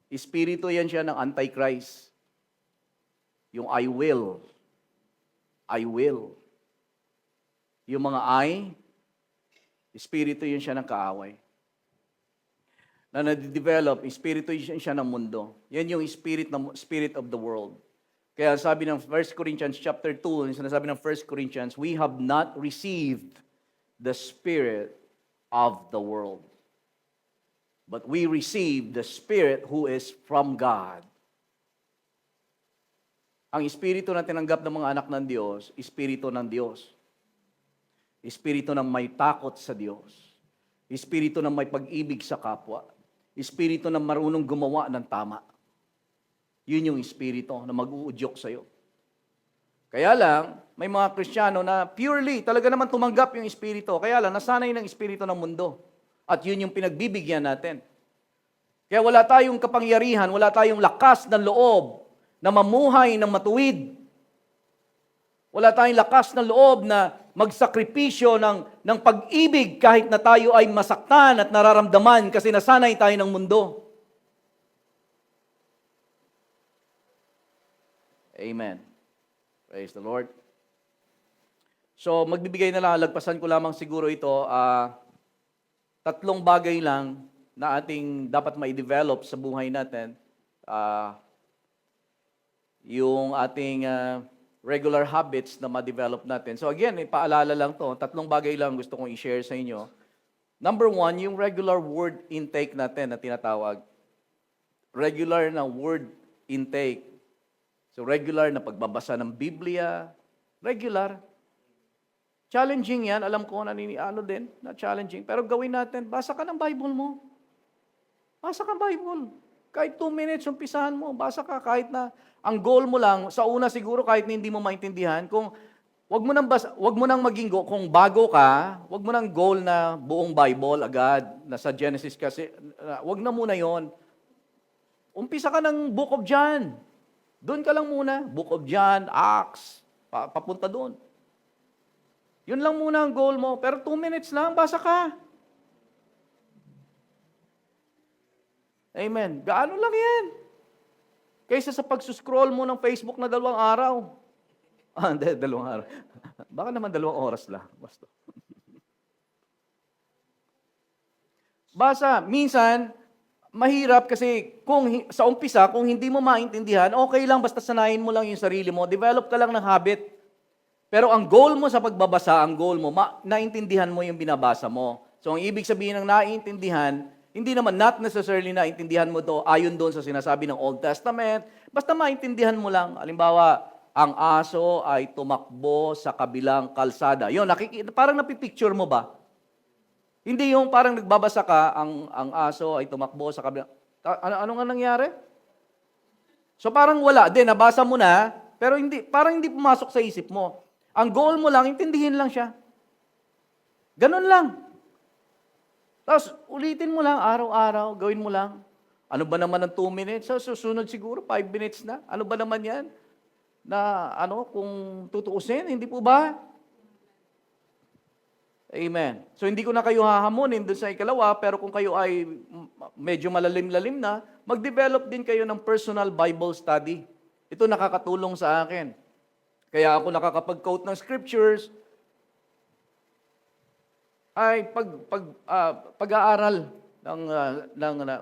Espiritu yan siya ng Antichrist. Yung I will. I will. Yung mga espiritu yun siya ng kaaway. Na nade-develop, espiritu yun siya ng mundo. Yan yung spirit of the world. Kaya sabi ng 1 Corinthians chapter 2, sinasabi ng 1 Corinthians, we have not received the spirit of the world. But we receive the Spirit who is from God. Ang espiritu na tinanggap ng mga anak ng Diyos, espiritu ng Diyos. Espiritu ng may takot sa Diyos. Espiritu ng may pag-ibig sa kapwa. Espiritu ng marunong gumawa ng tama. Yun yung espiritu na mag-uudyok sa'yo. Kaya lang, may mga Kristiyano na purely, talaga naman tumanggap yung espiritu. Kaya lang, nasanay ng espiritu ng mundo. At yun yung pinagbibigyan natin. Kaya wala tayong kapangyarihan, wala tayong lakas ng loob na mamuhay ng matuwid. Wala tayong lakas ng loob na magsakripisyo ng pag-ibig kahit na tayo ay masaktan at nararamdaman kasi nasanay tayo ng mundo. Amen. Praise the Lord. So, magbibigay na lang, lagpasan ko lamang siguro ito, 3 bagay lang na ating dapat ma-develop sa buhay natin. Yung ating regular habits na ma-develop natin. So again, ipaalala lang to. 3 bagay lang gusto kong i-share sa inyo. Number 1, yung regular word intake natin na tinatawag. Regular na word intake. So regular na pagbabasa ng Biblia. Regular. Challenging yan. Alam ko, din, na challenging. Pero gawin natin, basa ka ng Bible mo. Basa ka Bible. Kahit 2 minutes, umpisahan mo. Basa ka kahit na ang goal mo lang, sa una siguro kahit na hindi mo maintindihan, kung wag mo nang maging kung bago ka, wag mo nang goal na buong Bible agad, na sa Genesis kasi, wag na muna yon. Umpisa ka ng Book of John. Doon ka lang muna. Book of John, Acts, papunta doon. Yun lang muna ang goal mo. Pero 2 minutes lang, basa ka. Amen. Gaano lang yan? Kaysa sa pagsuscroll mo ng Facebook na 2 araw. Hindi, 2 araw. Baka naman 2 oras lang. Basta. Basa. Minsan, mahirap kasi sa umpisa, kung hindi mo maintindihan, okay lang, basta sanayin mo lang yung sarili mo. Develop ka lang ng habit. Pero ang goal mo sa pagbabasa, naintindihan mo yung binabasa mo. So, ang ibig sabihin ng naintindihan, hindi naman not necessarily naintindihan mo to ayon doon sa sinasabi ng Old Testament. Basta maintindihan mo lang. Halimbawa, ang aso ay tumakbo sa kabilang kalsada. Yun, parang napipicture mo ba? Hindi yung parang nagbabasa ka, ang aso ay tumakbo sa kabilang... Ano nga nangyari? So parang wala. Nabasa mo na, pero parang hindi pumasok sa isip mo. Ang goal mo lang, intindihin lang siya. Ganun lang. Tapos, ulitin mo lang, araw-araw, gawin mo lang. Ano ba naman ng 2 minutes? So, susunod siguro, 5 minutes na. Ano ba naman yan? Na, kung tutuusin, hindi po ba? Amen. So, hindi ko na kayo hahamunin doon sa ikalawa, pero kung kayo ay medyo malalim-lalim na, mag-develop din kayo ng personal Bible study. Ito nakakatulong sa akin. Kaya ako nakakapag-quote ng scriptures, ay pag-aaral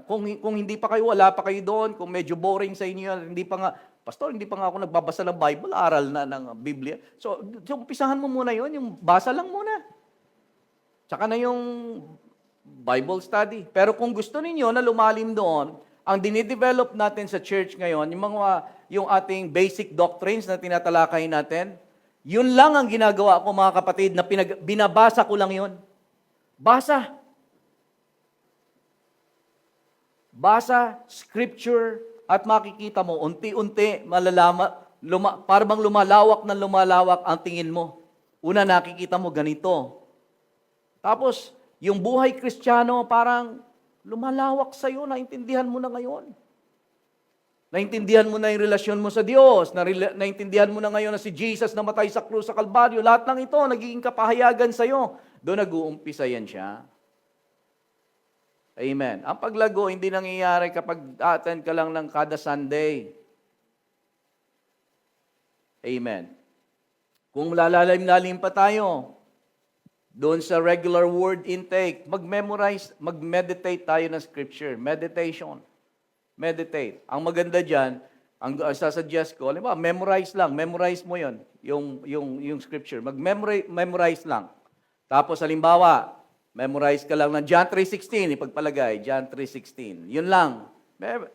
kung hindi pa kayo, wala pa kayo doon, kung medyo boring sa inyo, hindi pa nga ako nagbabasa ng Bible, aral na ng Biblia. So umpisahan mo muna yon, yung basa lang muna. Tsaka na yung Bible study. Pero kung gusto ninyo na lumalim doon, ang dinidevelop natin sa church ngayon, yung ating basic doctrines na tinatalakay natin, yun lang ang ginagawa ko mga kapatid, na binabasa ko lang yun. Basa. Basa, scripture, at makikita mo, unti-unti, parang lumalawak ang tingin mo. Una, nakikita mo ganito. Tapos, yung buhay Kristiyano, parang lumalawak sa'yo, naintindihan mo na ngayon. Naintindihan mo na yung relasyon mo sa Diyos. Naintindihan mo na ngayon na si Jesus namatay sa krus sa Kalbaryo. Lahat ng ito, nagiging kapahayagan sa'yo. Doon nag-uumpisa yan siya. Amen. Ang paglago, hindi nangyayari kapag attend ka lang ng kada Sunday. Amen. Kung lalalim-lalim pa tayo, doon sa regular word intake, mag-meditate tayo ng scripture. Meditation. Meditate. Ang maganda dyan, ang sasuggest ko, halimbawa, memorize lang. Memorize mo yon yung scripture. Memorize lang. Tapos, halimbawa, memorize ka lang ng John 3:16, ipagpalagay, John 3:16. Yun lang.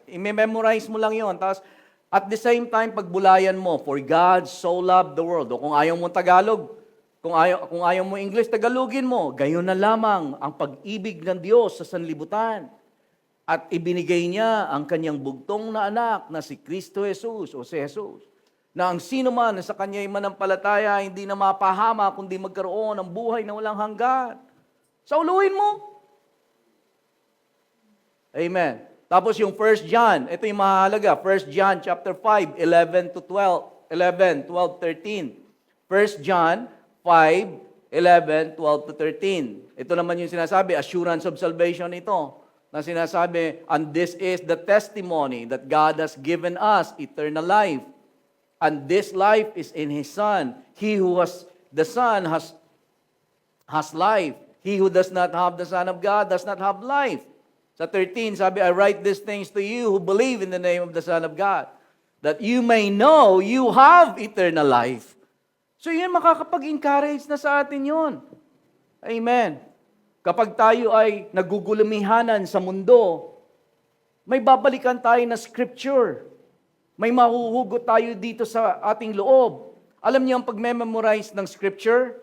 I-memorize mo lang yon. Tapos, at the same time, pagbulayan mo, for God so loved the world. O kung ayaw mo Tagalog, kung ayaw mo English, Tagalogin mo. Gayon na lamang ang pag-ibig ng Diyos sa sanlibutan. At ibinigay niya ang kanyang bugtong na anak na si Kristo Jesus o si Jesus. Na ang sino man na sa kanya'y manampalataya, hindi na mapahama, kundi magkaroon ng buhay na walang hanggan. Sauluhin mo. Amen. Tapos yung 1 John, ito yung mahalaga. 1 John chapter 5, 11 to 12, 11, 12, 13. 1 John 5, 11, 12 to 13. Ito naman yung sinasabi, assurance of salvation ito. Na sinasabi, and this is the testimony that God has given us eternal life. And this life is in His Son. He who has the Son has life. He who does not have the Son of God does not have life. Sa 13, sabi, I write these things to you who believe in the name of the Son of God, that you may know you have eternal life. So yun, makakapag-encourage na sa atin yun. Amen. Kapag tayo ay nagugulumihanan sa mundo, may babalikan tayo na scripture. May mahuhugot tayo dito sa ating loob. Alam niyo ang pag-memorize ng scripture?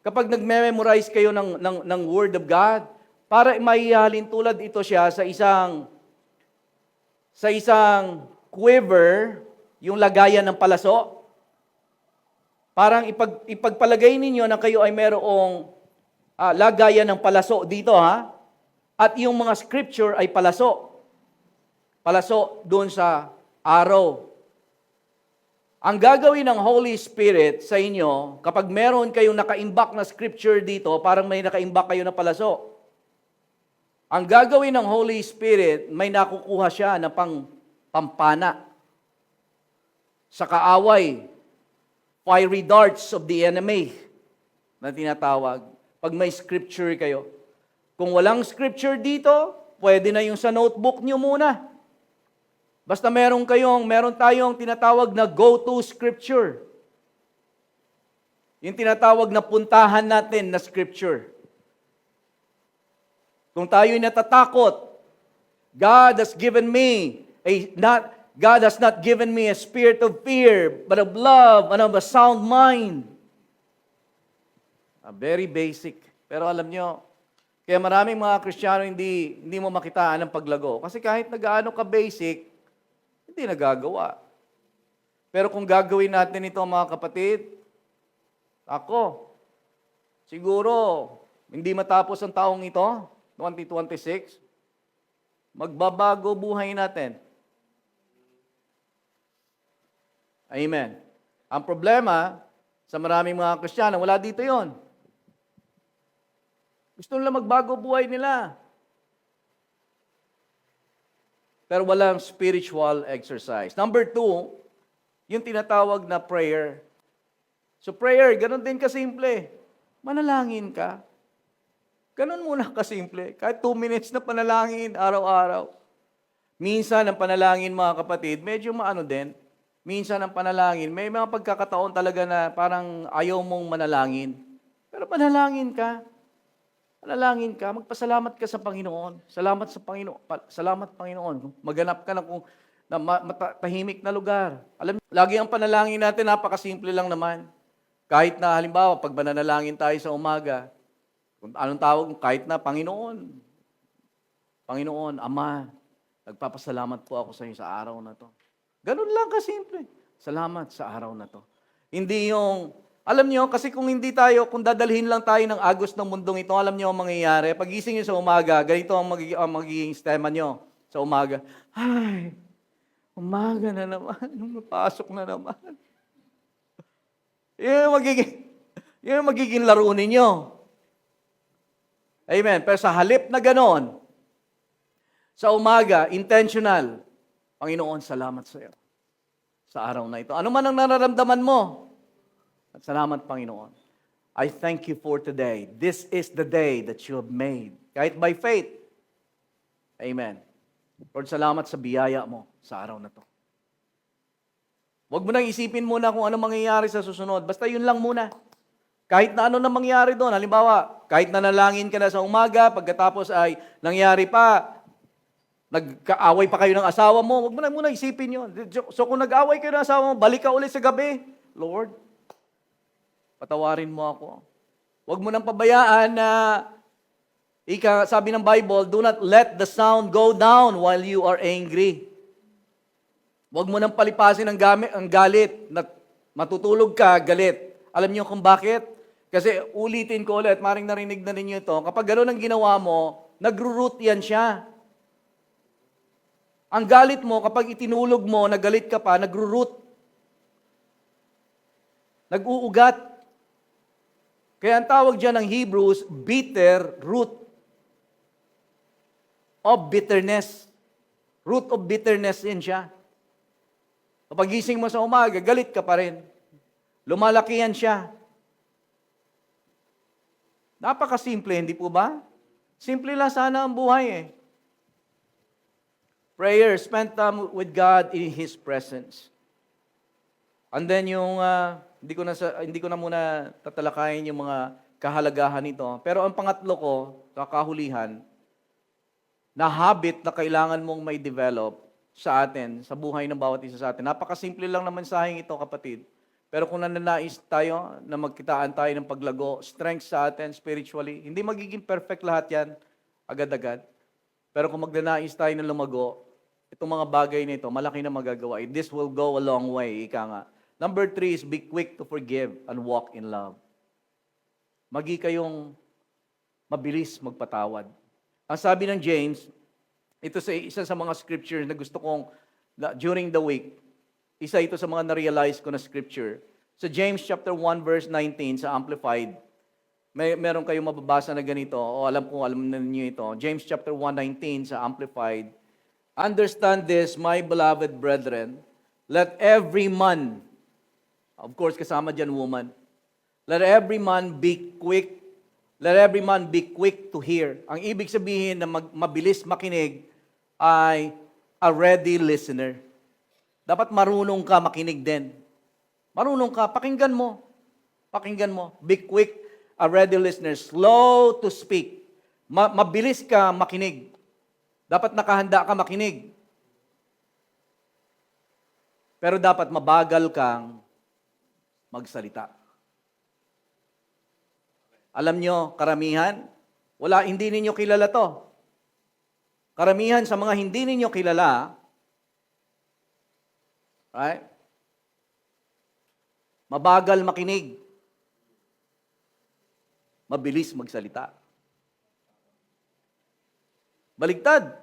Kapag nag-memorize kayo ng Word of God, para maihalin tulad ito siya sa isang quiver, yung lagayan ng palaso. Parang ipagpalagay ninyo na kayo ay merong lagayan ng palaso dito, ha? At yung mga scripture ay palaso. Palaso doon sa araw. Ang gagawin ng Holy Spirit sa inyo, kapag meron kayong nakaimbak na scripture dito, parang may nakaimbak kayo na palaso. Ang gagawin ng Holy Spirit, may nakukuha siya na pampana sa kaaway, fiery darts of the enemy na tinatawag. Pag may scripture kayo. Kung walang scripture dito, pwede na yung sa notebook nyo muna. Basta meron tayong tinatawag na go-to scripture. Yung tinatawag na puntahan natin na scripture. Kung tayo'y natatakot, God has not given me a spirit of fear, but of love and of a sound mind. Very basic. Pero alam nyo, kaya maraming mga Kristiyano hindi mo makitaan ang paglago. Kasi kahit nag-aano ka basic, hindi nagagawa. Pero kung gagawin natin ito mga kapatid, siguro, hindi matapos ang taong ito, 2026, magbabago buhay natin. Amen. Ang problema, sa maraming mga Kristiyano, wala dito yon. Gusto nila magbago buhay nila. Pero walang spiritual exercise. Number 2, yung tinatawag na prayer. So prayer, ganun din kasimple. Manalangin ka. Ganun muna kasimple. Kahit 2 minutes na panalangin, araw-araw. Minsan ang panalangin, mga kapatid, medyo maano din. Minsan ang panalangin, may mga pagkakataon talaga na parang ayaw mong manalangin. Pero panalangin ka. Manalangin ka, magpasalamat ka sa Panginoon. Salamat sa Panginoon. Salamat Panginoon. Maganap ka na tahimik na lugar. Alam, lagi ang panalangin natin, napakasimple lang naman. Kahit na halimbawa, pag mananalangin tayo sa umaga, kung anong tawag, kahit na Panginoon, Ama, nagpapasalamat po ako sa inyo sa araw na to. Ganun lang kasimple. Salamat sa araw na to. Hindi yung, alam nyo, kasi kung dadalhin lang tayo ng agos ng mundong ito, alam nyo ang mangyayari. Pagising nyo sa umaga, ganito ang magiging sistema nyo sa umaga. Ay, Umaga na naman, pasok na naman. Yun yung magiging laro ninyo. Amen. Pero sa halip na ganon, sa umaga, intentional, Panginoon, salamat sa iyo sa araw na ito. Ano man ang nararamdaman mo, at salamat, Panginoon. I thank you for today. This is the day that you have made. Kahit by faith. Amen. Lord, salamat sa biyaya mo sa araw na to. Huwag mo nang isipin muna kung ano mangyayari sa susunod. Basta yun lang muna. Kahit na ano na mangyari doon. Halimbawa, kahit nanalangin ka na sa umaga, pagkatapos ay nangyari pa, nagkaaway pa kayo ng asawa mo, huwag mo na muna isipin yun. So kung nag-away kayo ng asawa mo, balik ka ulit sa gabi. Lord, patawarin mo ako. Huwag mo nang pabayaan na, sabi ng Bible, do not let the sound go down while you are angry. Huwag mo nang palipasin ang galit. Matutulog ka, galit. Alam niyo kung bakit? Kasi ulitin ko ulit, maring narinig na ninyo ito, kapag gano'n ang ginawa mo, nagro-root yan siya. Ang galit mo, kapag itinulog mo, nagalit ka pa, nagro-root. Nag-uugat. Kaya ang tawag dyan ng Hebrews, bitter root of bitterness. Root of bitterness din siya. Kapag gising mo sa umaga, galit ka pa rin. Lumalaki yan siya. Napakasimple, hindi po ba? Simple lang sana ang buhay eh. Prayer, spend time with God in His presence. And then hindi ko na muna tatalakayin yung mga kahalagahan nito. Pero ang pangatlo ko, kakahulihan, na habit na kailangan mong may develop sa atin, sa buhay ng bawat isa sa atin. Napakasimple lang na mensaheng ito, kapatid. Pero kung nananais tayo na magkitaan tayo ng paglago, strength sa atin spiritually, hindi magiging perfect lahat yan, agad-agad. Pero kung magnanais tayo ng lumago, itong mga bagay nito, malaki na magagawa. This will go a long way, ika nga. Number 3 is be quick to forgive and walk in love. Magi kayong mabilis magpatawad. Ang sabi ng James, ito sa isa sa mga scriptures na gusto kong, during the week, isa ito sa mga na-realize ko na scripture. Sa James chapter 1 verse 19 sa Amplified, meron kayong mababasa na ganito, o alam na ninyo ito. James chapter 1:19 sa Amplified, understand this, my beloved brethren, let every man, of course kasama dyan woman, let every man be quick to hear. Ang ibig sabihin na mabilis makinig ay a ready listener. Dapat marunong ka makinig din. Marunong ka, pakinggan mo. Be quick, a ready listener, slow to speak. Mabilis ka makinig. Dapat nakahanda ka makinig. Pero dapat mabagal kang magsalita. Alam nyo, karamihan, hindi ninyo kilala to. Karamihan sa mga hindi ninyo kilala, right? Mabagal makinig. Mabilis magsalita. Baligtad.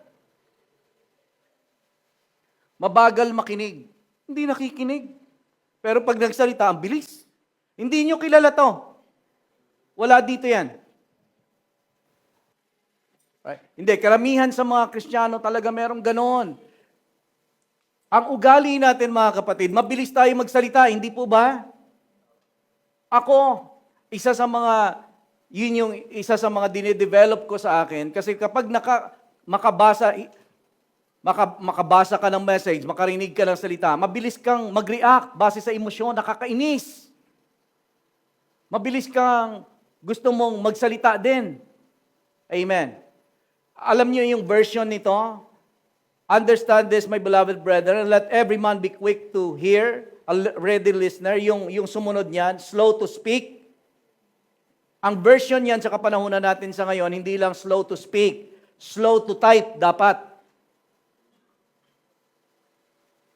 Mabagal makinig. Hindi nakikinig. Pero pag nagsalita, ang bilis. Hindi nyo kilala to. Wala dito yan. Right? Hindi, karamihan sa mga Kristiyano talaga merong ganon. Ang ugali natin, mga kapatid, mabilis tayo magsalita, hindi po ba? Ako, isa sa mga dinidevelop ko sa akin, kasi kapag makabasa ka ng message, makarinig ka ng salita, mabilis kang mag-react base sa emosyon, nakakainis. Mabilis kang gusto mong magsalita din. Amen. Alam niyo yung version nito? Understand this, my beloved brethren, let every man be quick to hear, a ready listener. Yung sumunod niyan, slow to speak. Ang version niyan sa kapanahunan natin sa ngayon, hindi lang slow to speak, slow to type dapat.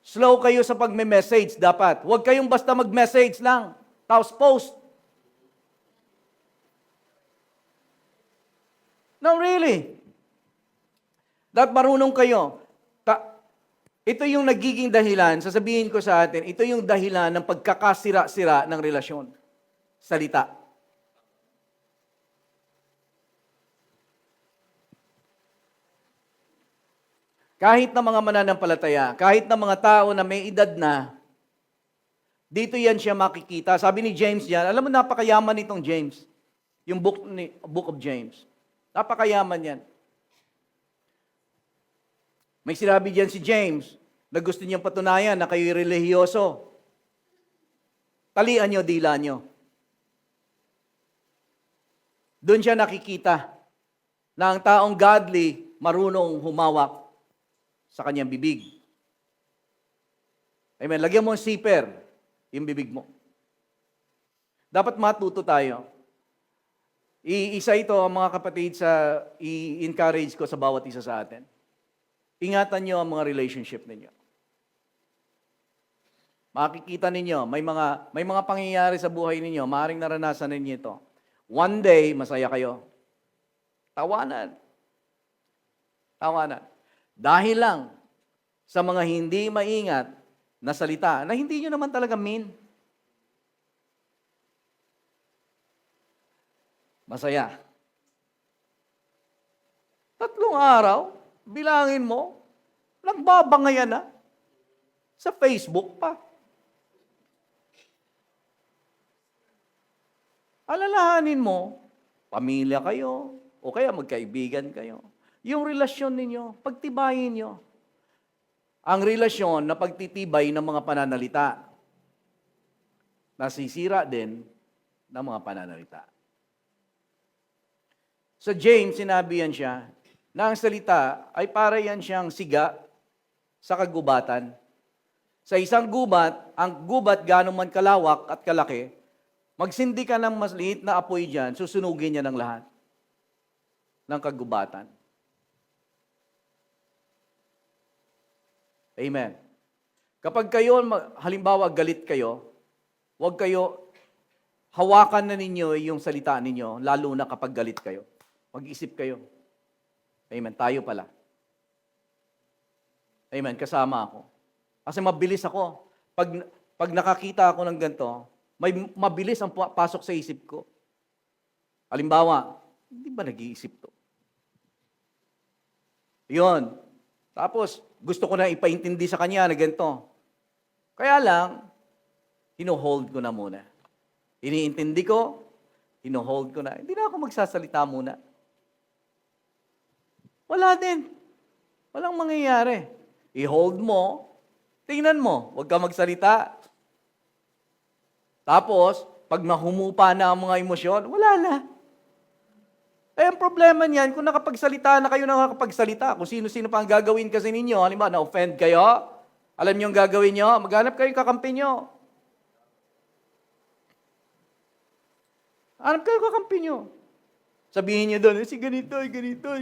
Slow kayo sa pagme-message dapat. Huwag kayong basta mag-message lang, tapos post. No, really. Dapat marunong kayo. Ito yung nagiging dahilan, sasabihin ko sa atin, ito yung dahilan ng pagkakasira-sira ng relasyon. Salita. Kahit na mga mananampalataya, kahit na mga tao na may edad na, dito yan siya makikita. Sabi ni James yan, alam mo napakayaman nitong James. Yung book of James. Napakayaman yan. May sinabi diyan si James na gusto niyang patunayan na kayo'y relihiyoso. Talian niyo dila niyo. Doon siya nakikita na ang taong godly marunong humawak sa kanyang bibig. Amen. Lagyan mo ang zipper, yung bibig mo. Dapat matuto tayo. Isa ito, mga kapatid, sa i-encourage ko sa bawat isa sa atin. Ingatan niyo ang mga relationship ninyo. Makikita ninyo, may mga pangyayari sa buhay ninyo, maaaring naranasan ninyo ito. One day, masaya kayo. Tawanan. Tawanan. Dahil lang sa mga hindi maingat na salita, na hindi nyo naman talaga mean. Masaya. 3 araw, bilangin mo, nagbabangayan na. Sa Facebook pa. Alalahanin mo, pamilya kayo, o kaya magkaibigan kayo. Yung relasyon ninyo, pagtibayin nyo. Ang relasyon na pagtitibay ng mga pananalita, nasisira din ng mga pananalita. Sa James, sinabi yan siya, na ang salita ay para yan siyang siga sa kagubatan. Sa isang gubat, ang gubat gano'n man kalawak at kalaki, magsindi ka ng mas liit na apoy dyan, susunugin niya ng lahat ng kagubatan. Amen. Kapag kayo, halimbawa galit kayo, huwag kayo, hawakan na ninyo yung salita ninyo, lalo na kapag galit kayo. Mag-isip kayo. Amen. Tayo pala. Amen. Kasama ako. Kasi mabilis ako. Pag nakakita ako ng ganito, mabilis ang pasok sa isip ko. Halimbawa, hindi ba nag-iisip to? Yun. Tapos, gusto ko na ipaintindi sa kanya na ganito. Kaya lang, hino-hold ko na muna. Iniintindi ko, hino-hold ko na. Hindi na ako magsasalita muna. Wala din. Walang mangyayari. I-hold mo, tingnan mo, huwag ka magsalita. Tapos, pag nahumupa na ang mga emosyon, wala na. Eh, ang problema niyan, kung nakapagsalita na kayo nakakapagsalita, kung sino-sino pa ang gagawin kasi ninyo, halimbawa, na-offend kayo, alam niyo ang gagawin niyo, maghanap kayo ng kakampi niyo. Hanap kayo kakampi niyo. Sabihin niyo doon, si ganito, ganito.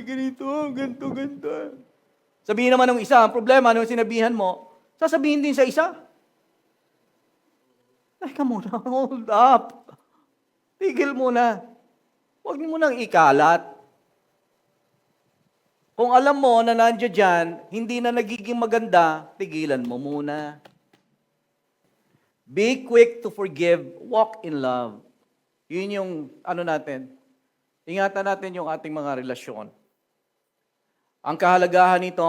Sabihin naman ng isa, ang problema, nung sinabihan mo, sasabihin din sa isa. Teka muna, hold up. Tigil muna. Huwag niyo munang ikalat. Kung alam mo na nandiyan dyan, hindi na nagiging maganda, tigilan mo muna. Be quick to forgive, walk in love. Yun yung natin. Ingatan natin yung ating mga relasyon. Ang kahalagahan nito,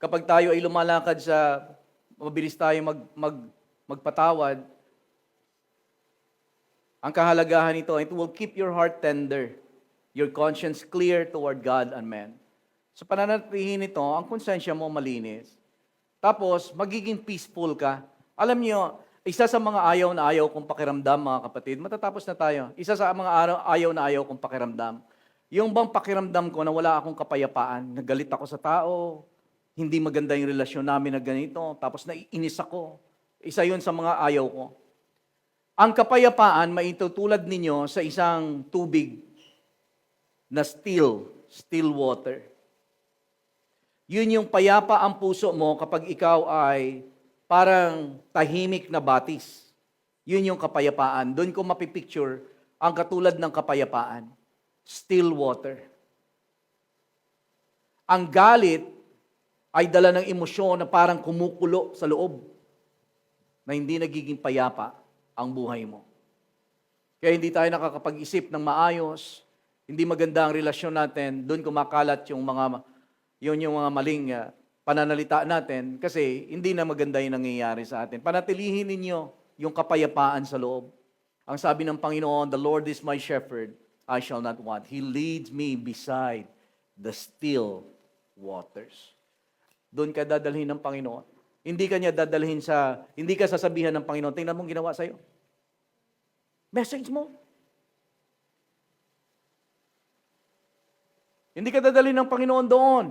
kapag tayo ay lumalakad sa, mabilis tayo magpatawad, ang kahalagahan nito, it will keep your heart tender, your conscience clear toward God and man. Sa pananatilihin nito, ang konsensya mo malinis. Tapos, magiging peaceful ka. Alam niyo, isa sa mga ayaw na ayaw kong pakiramdam, mga kapatid, matatapos na tayo. Isa sa mga ayaw na ayaw kong pakiramdam. Yung bang pakiramdam ko na wala akong kapayapaan, nagalit ako sa tao, hindi maganda yung relasyon namin na ganito, tapos naiinis ako. Isa yun sa mga ayaw ko. Ang kapayapaan, maitutulad ninyo sa isang tubig na still water. Yun yung payapa ang puso mo kapag ikaw ay parang tahimik na batis. Yun yung kapayapaan. Doon ko mapipicture ang katulad ng ay dala ng emosyon na parang kumukulo sa loob, na hindi nagiging payapa ang buhay mo. Kaya hindi tayo nakakapag-isip ng maayos, hindi maganda ang relasyon natin, doon kumakalat yung mga maling pananalita natin kasi hindi na maganda yung nangyayari sa atin. Panatilihin ninyo yung kapayapaan sa loob. Ang sabi ng Panginoon, "The Lord is my shepherd, I shall not want. He leads me beside the still waters." Doon ka dadalhin ng Panginoon. Hindi ka sasabihan ng Panginoon, "Tingnan mo ang ginawa sa'yo." Message mo. Hindi ka dadalhin ng Panginoon doon.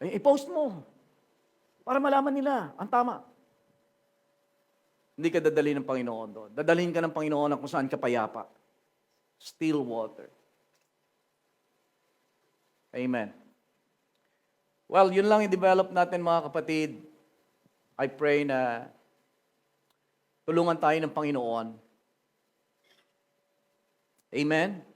I-post mo. Para malaman nila ang tama. Hindi ka dadalhin ng Panginoon doon. Dadalhin ka ng Panginoon na kung saan ka payapa. Still water. Amen. Well, yun lang i-develop natin mga kapatid. I pray na tulungan tayo ng Panginoon. Amen.